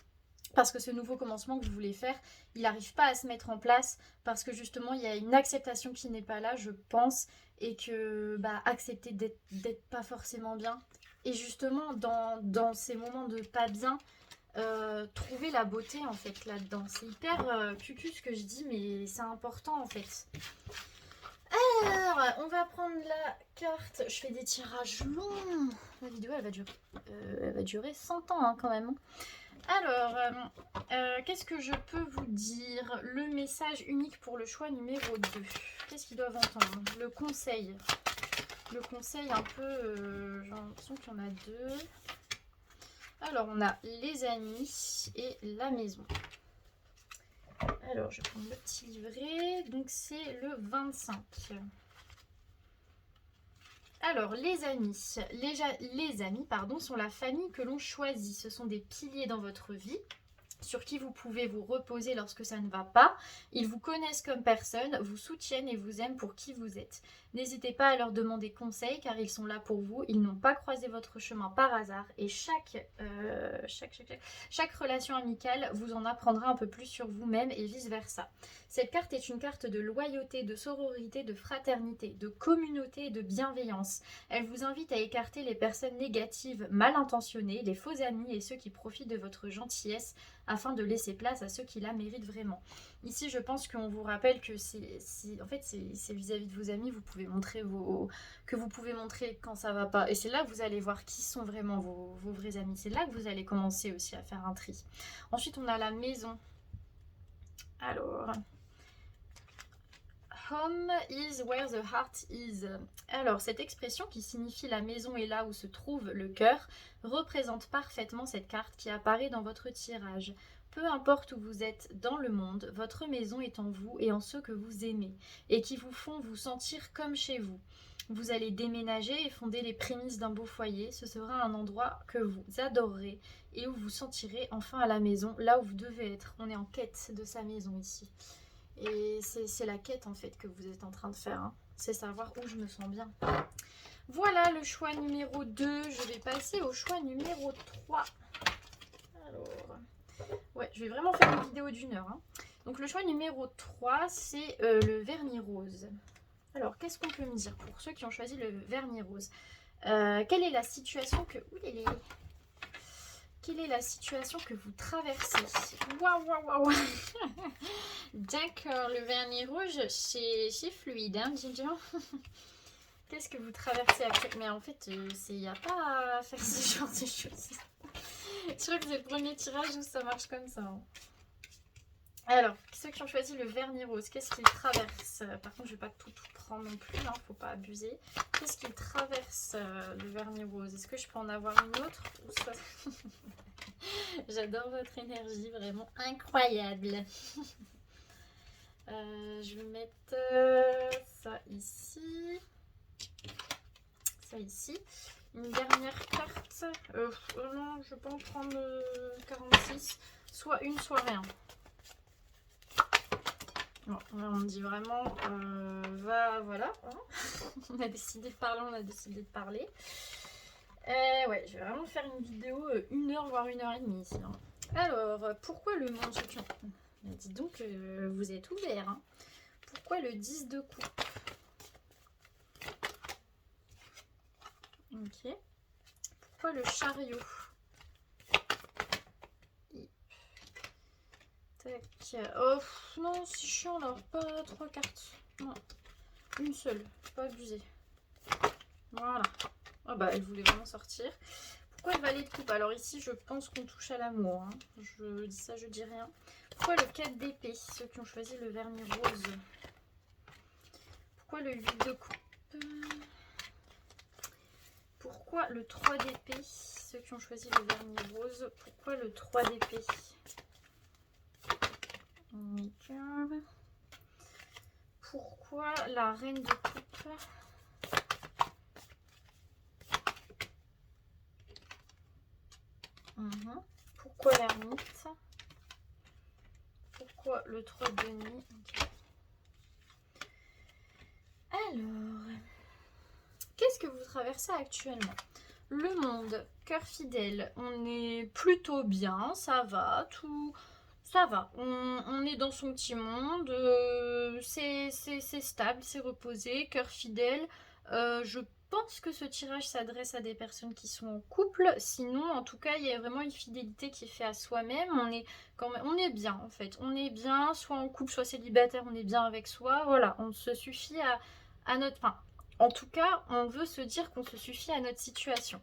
Parce que ce nouveau commencement que vous voulez faire, il n'arrive pas à se mettre en place parce que justement il y a une acceptation qui n'est pas là, je pense, et que accepter d'être pas forcément bien. Et justement dans ces moments de pas bien, trouver la beauté en fait là-dedans. C'est hyper cucu ce que je dis, mais c'est important en fait. Alors, on va prendre la carte. Je fais des tirages longs. La vidéo elle va durer 100 ans hein, quand même. Alors, qu'est-ce que je peux vous dire? Le message unique pour le choix numéro 2. Qu'est-ce qu'ils doivent entendre? Le conseil. Le conseil un peu... j'ai l'impression qu'il y en a deux. Alors, on a les amis et la maison. Alors, je vais prendre le petit livret. Donc, c'est le 25. Alors, les amis sont la famille que l'on choisit. Ce sont des piliers dans votre vie, sur qui vous pouvez vous reposer lorsque ça ne va pas. Ils vous connaissent comme personne, vous soutiennent et vous aiment pour qui vous êtes. N'hésitez pas à leur demander conseil car ils sont là pour vous. Ils n'ont pas croisé votre chemin par hasard et chaque relation amicale vous en apprendra un peu plus sur vous-même et vice versa. Cette carte est une carte de loyauté, de sororité, de fraternité, de communauté et de bienveillance. Elle vous invite à écarter les personnes négatives, mal intentionnées, les faux amis et ceux qui profitent de votre gentillesse afin de laisser place à ceux qui la méritent vraiment. Ici, je pense qu'on vous rappelle que c'est vis-à-vis de vos amis, vous pouvez montrer que vous pouvez montrer quand ça va pas. Et c'est là que vous allez voir qui sont vraiment vos vrais amis. C'est là que vous allez commencer aussi à faire un tri. Ensuite, on a la maison. Alors... Home is where the heart is. Alors, cette expression qui signifie la maison est là où se trouve le cœur représente parfaitement cette carte qui apparaît dans votre tirage. Peu importe où vous êtes dans le monde, votre maison est en vous et en ceux que vous aimez et qui vous font vous sentir comme chez vous. Vous allez déménager et fonder les prémices d'un beau foyer. Ce sera un endroit que vous adorerez et où vous sentirez enfin à la maison, là où vous devez être. On est en quête de sa maison ici. Et c'est la quête en fait que vous êtes en train de faire. Hein. C'est savoir où je me sens bien. Voilà le choix numéro 2. Je vais passer au choix numéro 3. Alors, ouais, je vais vraiment faire une vidéo d'1 heure. Hein. Donc le choix numéro 3, c'est le vernis rose. Alors, qu'est-ce qu'on peut me dire pour ceux qui ont choisi le vernis rose? Quelle est la situation que... Quelle est la situation que vous traversez? Waouh, waouh, waouh. D'accord, le vernis rouge, c'est fluide, hein, dis donc. Qu'est-ce que vous traversez actuellement? Mais en fait, il n'y a pas à faire ce genre de choses. Je crois que c'est le premier tirage où ça marche comme ça. Hein. Alors, ceux qui ont choisi le vernis rose, qu'est-ce qu'ils traversent? Par contre, je ne vais pas tout prendre non plus, hein, faut pas abuser. Qu'est-ce qu'ils traversent, le vernis rose? Est-ce que je peux en avoir une autre ou ça... J'adore votre énergie, vraiment incroyable. Je vais mettre ça ici. Ça ici. Une dernière carte. Non, je vais pas en prendre 46. Soit une, soit rien. Bon, on dit vraiment, voilà. Hein. On a décidé de parler, on a décidé de parler. Ouais, je vais vraiment faire une vidéo 1 heure, voire 1h30 ici. Hein. Alors, pourquoi le monde dis donc, vous êtes ouvert. Hein. Pourquoi le 10 de coupe? Ok. Pourquoi le chariot? Tac. Oh, non, c'est chiant là. Pas 3 cartes. Non. Une seule. Pas abusé. Voilà. Ah bah, elle voulait vraiment sortir. Pourquoi le valet de coupe? Alors ici, je pense qu'on touche à l'amour. Hein. Je dis ça, je dis rien. Pourquoi le 4 d'épée? Ceux qui ont choisi le vernis rose. Pourquoi le 8 de coupe? Pourquoi le 3 d'épée? Ceux qui ont choisi le vernis rose. Pourquoi le 3 d'épée? Pourquoi la reine de coupe? Pourquoi l'ermite? Pourquoi le 3 de denier? Alors, qu'est-ce que vous traversez actuellement? Le monde, cœur fidèle, on est plutôt bien, ça va, tout... Ça va, on est dans son petit monde, c'est stable, c'est reposé, cœur fidèle. Je pense que ce tirage s'adresse à des personnes qui sont en couple. Sinon, en tout cas, il y a vraiment une fidélité qui est faite à soi-même. On est bien en fait. On est bien, soit en couple, soit célibataire, on est bien avec soi. Voilà, on se suffit à notre... Enfin, en tout cas, on veut se dire qu'on se suffit à notre situation.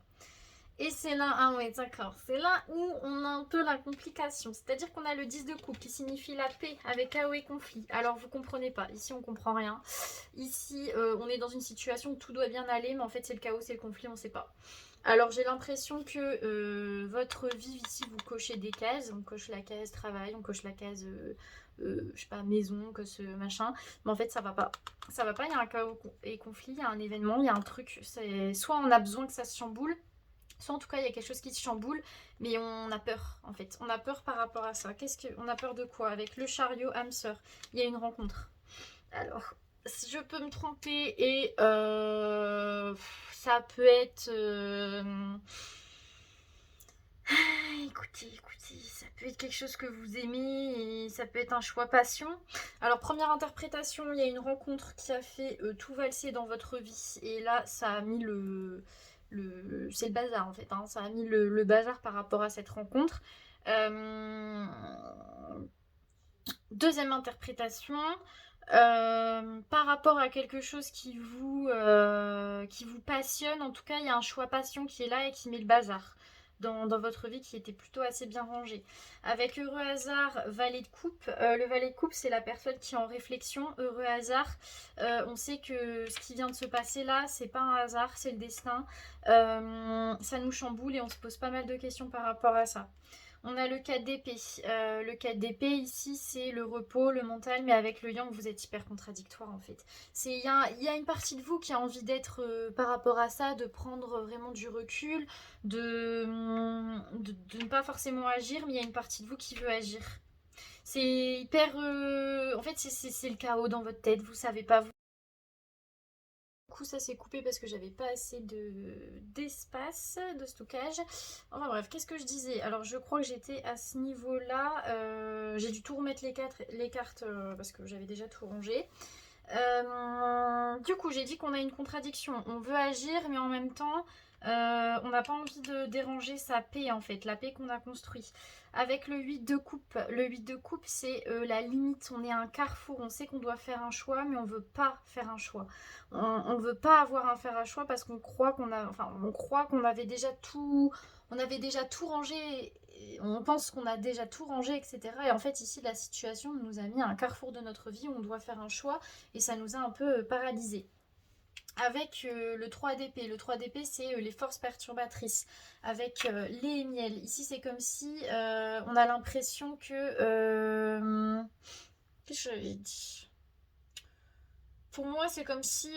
Et c'est là, ah ouais, d'accord, c'est là où on a un peu la complication. C'est-à-dire qu'on a le 10 de coupe qui signifie la paix avec chaos et conflit. Alors vous comprenez pas, ici on comprend rien. Ici on est dans une situation où tout doit bien aller, mais en fait c'est le chaos, c'est le conflit, on sait pas. Alors j'ai l'impression que votre vie ici, vous cochez des cases. On coche la case travail, on coche la case, je sais pas, maison, que ce machin. Mais en fait ça va pas. Ça va pas, il y a un chaos et conflit, il y a un événement, il y a un truc. Soit on a besoin que ça se chamboule, soit en tout cas il y a quelque chose qui se chamboule, mais on a peur en fait. On a peur par rapport à ça. On a peur de quoi? Avec le chariot, âme sœur, il y a une rencontre. Alors, je peux me tromper et ça peut être... Écoutez, ça peut être quelque chose que vous aimez et ça peut être un choix passion. Alors, première interprétation, il y a une rencontre qui a fait tout valser dans votre vie et là, ça a mis c'est le bazar en fait, hein. Ça a mis le bazar par rapport à cette rencontre. Deuxième interprétation, par rapport à quelque chose qui vous passionne, en tout cas il y a un choix passion qui est là et qui met le bazar dans votre vie qui était plutôt assez bien rangée. Avec heureux hasard, valet de coupe. Le valet de coupe, c'est la personne qui est en réflexion. Heureux hasard, on sait que ce qui vient de se passer là, c'est pas un hasard, c'est le destin. Ça nous chamboule et on se pose pas mal de questions par rapport à ça. On a le 4 d'épée. Le 4 d'épée, ici, c'est le repos, le mental, mais avec le yang, vous êtes hyper contradictoire en fait. Il y a une partie de vous qui a envie d'être, par rapport à ça, de prendre vraiment du recul, de ne pas forcément agir, mais il y a une partie de vous qui veut agir. C'est hyper... En fait, c'est le chaos dans votre tête, vous savez pas. Du coup, ça s'est coupé parce que j'avais pas assez d'espace, de stockage. Enfin bref, qu'est-ce que je disais? Alors, je crois que j'étais à ce niveau-là. J'ai dû tout remettre les cartes parce que j'avais déjà tout rangé. Du coup, j'ai dit qu'on a une contradiction. On veut agir, mais en même temps, on n'a pas envie de déranger sa paix, en fait, la paix qu'on a construite. Avec le 8 de coupe, le 8 de coupe, c'est la limite. On est à un carrefour, on sait qu'on doit faire un choix, mais on veut pas faire un choix. On veut pas avoir à faire un choix parce qu'on croit on croit qu'on avait déjà tout, on avait déjà tout rangé. On pense qu'on a déjà tout rangé, etc. Et en fait, ici, la situation nous a mis à un carrefour de notre vie où on doit faire un choix et ça nous a un peu paralysés. Avec le 3 d'épée, le 3 d'épée c'est les forces perturbatrices. Avec les miels, ici c'est comme si on a l'impression que... Qu'est-ce que j'avais dit? Pour moi, c'est comme si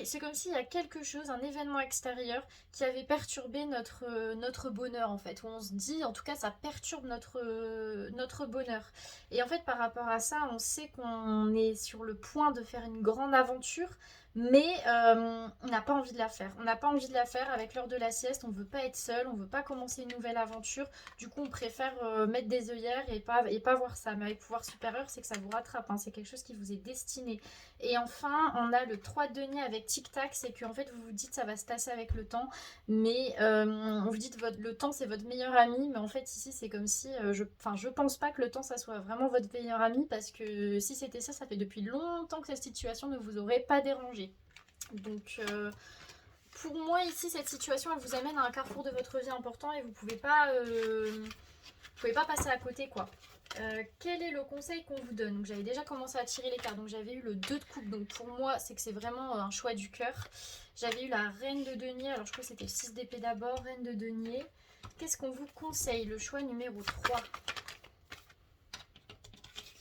c'est comme s'il y a quelque chose, un événement extérieur qui avait perturbé notre bonheur en fait. Où on se dit, en tout cas, ça perturbe notre bonheur. Et en fait, par rapport à ça, on sait qu'on est sur le point de faire une grande aventure, mais on n'a pas envie de la faire. On n'a pas envie de la faire avec l'heure de la sieste. On veut pas être seul, on veut pas commencer une nouvelle aventure. Du coup, on préfère mettre des œillères et pas voir ça. Mais avec pouvoir supérieur, c'est que ça vous rattrape. Hein. C'est quelque chose qui vous est destiné. Et enfin, on a le 3 de denier avec tic-tac, c'est qu'en fait, vous vous dites ça va se tasser avec le temps, mais vous dites le temps c'est votre meilleur ami, mais en fait ici c'est comme si, je pense pas que le temps ça soit vraiment votre meilleur ami, parce que si c'était ça, ça fait depuis longtemps que cette situation ne vous aurait pas dérangé. Donc pour moi ici, cette situation elle vous amène à un carrefour de votre vie important et vous pouvez pas passer à côté quoi. Quel est le conseil qu'on vous donne? Donc j'avais déjà commencé à tirer les cartes, donc j'avais eu le 2 de coupe, donc pour moi c'est que c'est vraiment un choix du cœur. J'avais eu la reine de denier, alors je crois que c'était 6 d'épée d'abord, reine de denier. Qu'est-ce qu'on vous conseille? Le choix numéro 3.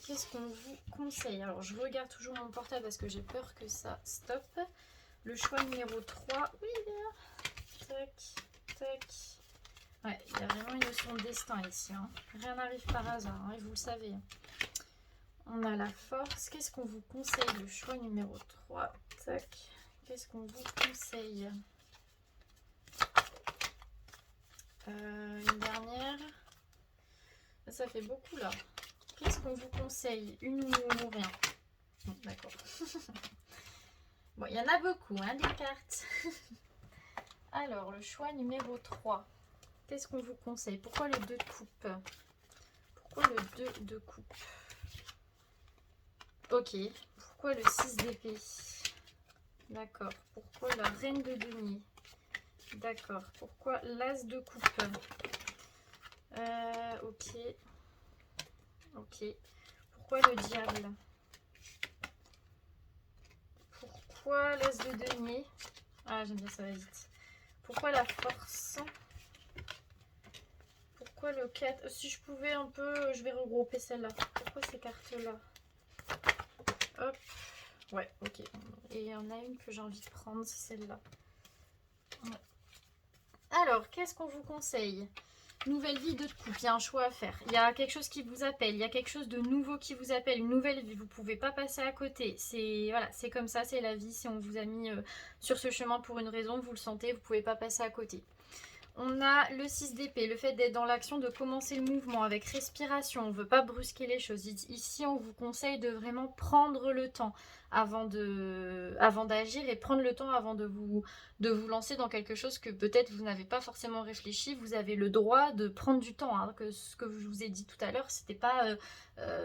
Qu'est-ce qu'on vous conseille? Alors je regarde toujours mon portable parce que j'ai peur que ça stoppe. Le choix numéro 3, oui là, tac, tac. Ouais, il y a vraiment une notion de destin ici. Hein. Rien n'arrive par hasard, hein, et vous le savez. On a la force. Qu'est-ce qu'on vous conseille? Le choix numéro 3. Tac. Qu'est-ce qu'on vous conseille? Une dernière. Ça fait beaucoup là. Qu'est-ce qu'on vous conseille? Une ou rien? Bon, d'accord. Bon, il y en a beaucoup, hein, des cartes. Alors, le choix numéro 3. Qu'est-ce qu'on vous conseille? Pourquoi le 2 de coupe? Pourquoi le 2 de coupe? Ok. Pourquoi le 6 d'épée? D'accord. Pourquoi la reine de denier? D'accord. Pourquoi l'as de coupe? Ok. Ok. Pourquoi le diable? Pourquoi l'as de denier? Ah, j'aime bien, ça va vite. Pourquoi la force? Pourquoi le 4? Si je pouvais un peu, je vais regrouper celle-là. Pourquoi ces cartes-là? Hop. Ouais, ok. Et il y en a une que j'ai envie de prendre, c'est celle-là. Ouais. Alors, qu'est-ce qu'on vous conseille? Nouvelle vie de couple, il y a un choix à faire. Il y a quelque chose qui vous appelle, il y a quelque chose de nouveau qui vous appelle, une nouvelle vie, vous ne pouvez pas passer à côté. C'est comme ça, c'est la vie. Si on vous a mis sur ce chemin pour une raison, vous le sentez, vous ne pouvez pas passer à côté. On a le 6 d'épée, le fait d'être dans l'action, de commencer le mouvement avec respiration. On ne veut pas brusquer les choses. Ici, on vous conseille de vraiment prendre le temps avant d'agir et prendre le temps avant de vous lancer dans quelque chose que peut-être vous n'avez pas forcément réfléchi. Vous avez le droit de prendre du temps. Hein, que ce que je vous ai dit tout à l'heure, c'était pas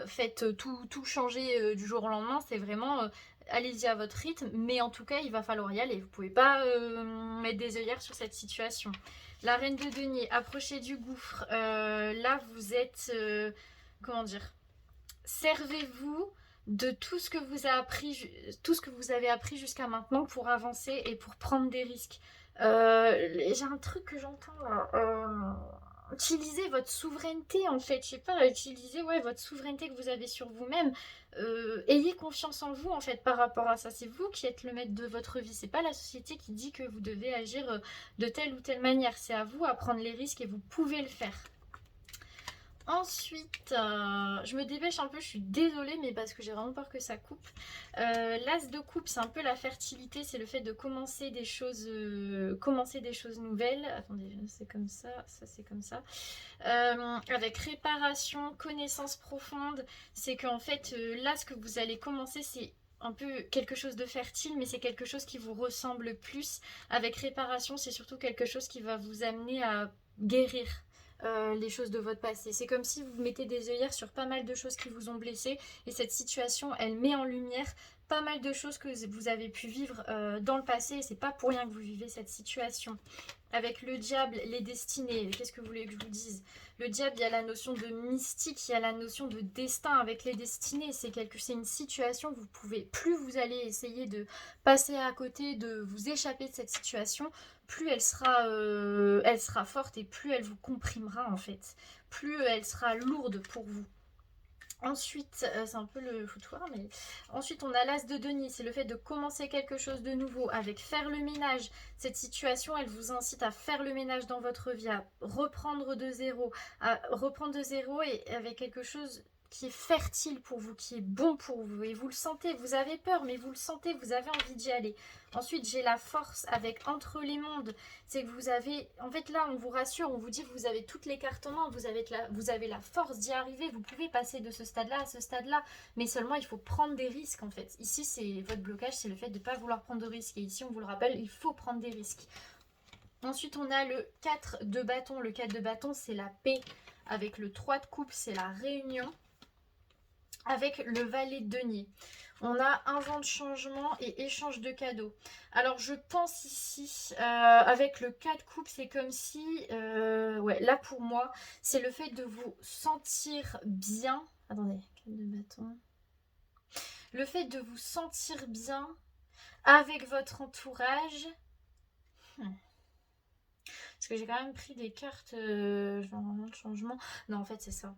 faites tout changer du jour au lendemain. C'est vraiment... allez-y à votre rythme, mais en tout cas, il va falloir y aller. Vous ne pouvez pas mettre des œillères sur cette situation. La reine de denier, approchez du gouffre. Là, vous êtes... comment dire? Servez-vous de tout ce que vous avez appris jusqu'à maintenant pour avancer et pour prendre des risques. J'ai un truc que j'entends là. utilisez votre souveraineté en fait, je sais pas, utilisez ouais, votre souveraineté que vous avez sur vous-même. Ayez confiance en vous en fait par rapport à ça. C'est vous qui êtes le maître de votre vie. C'est pas la société qui dit que vous devez agir de telle ou telle manière. C'est à vous à prendre les risques et vous pouvez le faire. Ensuite, je me dépêche un peu, je suis désolée, mais parce que j'ai vraiment peur que ça coupe. L'as de coupe, c'est un peu la fertilité, c'est le fait de commencer des choses nouvelles. Attendez, c'est comme ça c'est comme ça. Avec réparation, connaissance profonde, c'est qu'en fait, là, ce que vous allez commencer, c'est un peu quelque chose de fertile, mais c'est quelque chose qui vous ressemble plus. Avec réparation, c'est surtout quelque chose qui va vous amener à guérir les choses de votre passé. C'est comme si vous mettez des œillères sur pas mal de choses qui vous ont blessé et cette situation, elle met en lumière pas mal de choses que vous avez pu vivre dans le passé et c'est pas pour rien que vous vivez cette situation. Avec le diable, les destinées, qu'est-ce que vous voulez que je vous dise? Le diable, il y a la notion de mystique, il y a la notion de destin avec les destinées. C'est une situation, vous pouvez, plus vous allez essayer de passer à côté, de vous échapper de cette situation, plus elle sera forte et plus elle vous comprimera en fait. Plus elle sera lourde pour vous. Ensuite, c'est un peu le foutoir, mais ensuite on a l'as de denier, c'est le fait de commencer quelque chose de nouveau avec faire le ménage. Cette situation, elle vous incite à faire le ménage dans votre vie, à reprendre de zéro, et avec quelque chose qui est fertile pour vous, qui est bon pour vous, et vous le sentez, vous avez peur, mais vous le sentez, vous avez envie d'y aller. Ensuite, j'ai la force avec entre les mondes, c'est que vous avez, en fait là, on vous rassure, on vous dit que vous avez toutes les cartes en main, vous avez la force d'y arriver, vous pouvez passer de ce stade-là à ce stade-là, mais seulement il faut prendre des risques en fait. Ici, c'est votre blocage, c'est le fait de ne pas vouloir prendre de risques, et ici, on vous le rappelle, il faut prendre des risques. Ensuite, on a le 4 de bâton, le 4 de bâton, c'est la paix, avec le 3 de coupe, c'est la réunion, avec le valet de denier. On a un vent de changement et échange de cadeaux. Alors je pense ici, avec le 4 coupe, c'est comme si, ouais, là pour moi, c'est le fait de vous sentir bien. Attendez, 4 de bâton. Le fait de vous sentir bien avec votre entourage. Parce que j'ai quand même pris des cartes, de changement. Non, en fait, c'est ça.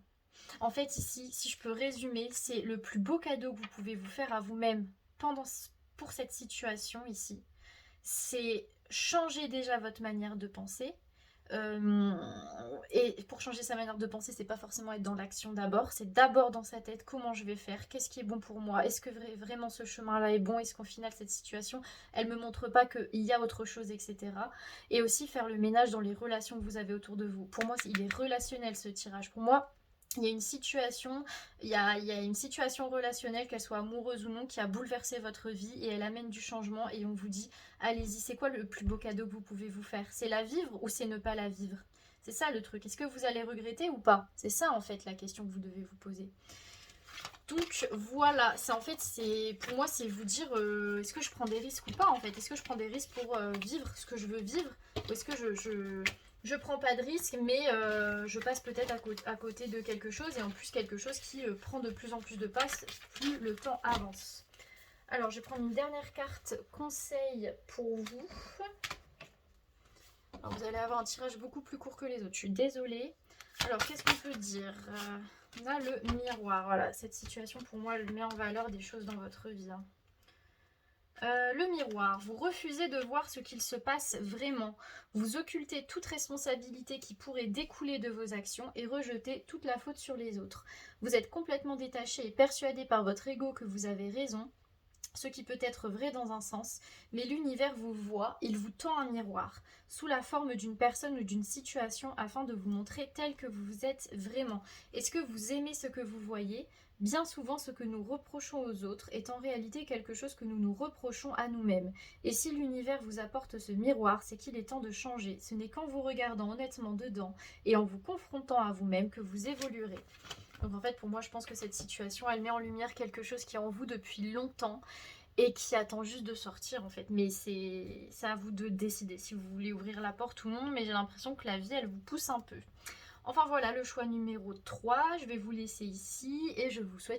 En fait, ici, si je peux résumer, c'est le plus beau cadeau que vous pouvez vous faire à vous-même pour cette situation ici. C'est changer déjà votre manière de penser. Et pour changer sa manière de penser, c'est pas forcément être dans l'action d'abord, c'est d'abord dans sa tête comment je vais faire, qu'est-ce qui est bon pour moi, est-ce que vraiment ce chemin-là est bon, est-ce qu'au final cette situation, elle me montre pas qu'il y a autre chose, etc. Et aussi faire le ménage dans les relations que vous avez autour de vous. Pour moi, il est relationnel ce tirage. Pour moi, il y a une situation, une situation relationnelle, qu'elle soit amoureuse ou non, qui a bouleversé votre vie et elle amène du changement et on vous dit, allez-y, c'est quoi le plus beau cadeau que vous pouvez vous faire? C'est la vivre ou c'est ne pas la vivre? C'est ça le truc. Est-ce que vous allez regretter ou pas? C'est ça en fait la question que vous devez vous poser. Donc voilà, pour moi c'est vous dire est-ce que je prends des risques ou pas en fait? Est-ce que je prends des risques pour vivre ce que je veux vivre? Ou est-ce que je prends pas de risque, mais je passe peut-être à côté de quelque chose, et en plus quelque chose qui prend de plus en plus de place plus le temps avance. Alors, je vais prendre une dernière carte conseil pour vous. Alors, vous allez avoir un tirage beaucoup plus court que les autres, je suis désolée. Alors, qu'est-ce qu'on peut dire? On a le miroir, voilà, cette situation pour moi, elle met en valeur des choses dans votre vie. Le miroir, vous refusez de voir ce qu'il se passe vraiment. Vous occultez toute responsabilité qui pourrait découler de vos actions et rejetez toute la faute sur les autres. Vous êtes complètement détaché et persuadé par votre ego que vous avez raison, ce qui peut être vrai dans un sens, mais l'univers vous voit, il vous tend un miroir, sous la forme d'une personne ou d'une situation afin de vous montrer tel que vous êtes vraiment. Est-ce que vous aimez ce que vous voyez? Bien souvent, ce que nous reprochons aux autres est en réalité quelque chose que nous nous reprochons à nous-mêmes. Et si l'univers vous apporte ce miroir, c'est qu'il est temps de changer. Ce n'est qu'en vous regardant honnêtement dedans et en vous confrontant à vous-même que vous évoluerez. Donc en fait, pour moi, je pense que cette situation, elle met en lumière quelque chose qui est en vous depuis longtemps et qui attend juste de sortir en fait. Mais c'est à vous de décider si vous voulez ouvrir la porte ou non, mais j'ai l'impression que la vie, elle vous pousse un peu. Enfin voilà, le choix numéro 3, je vais vous laisser ici et je vous souhaite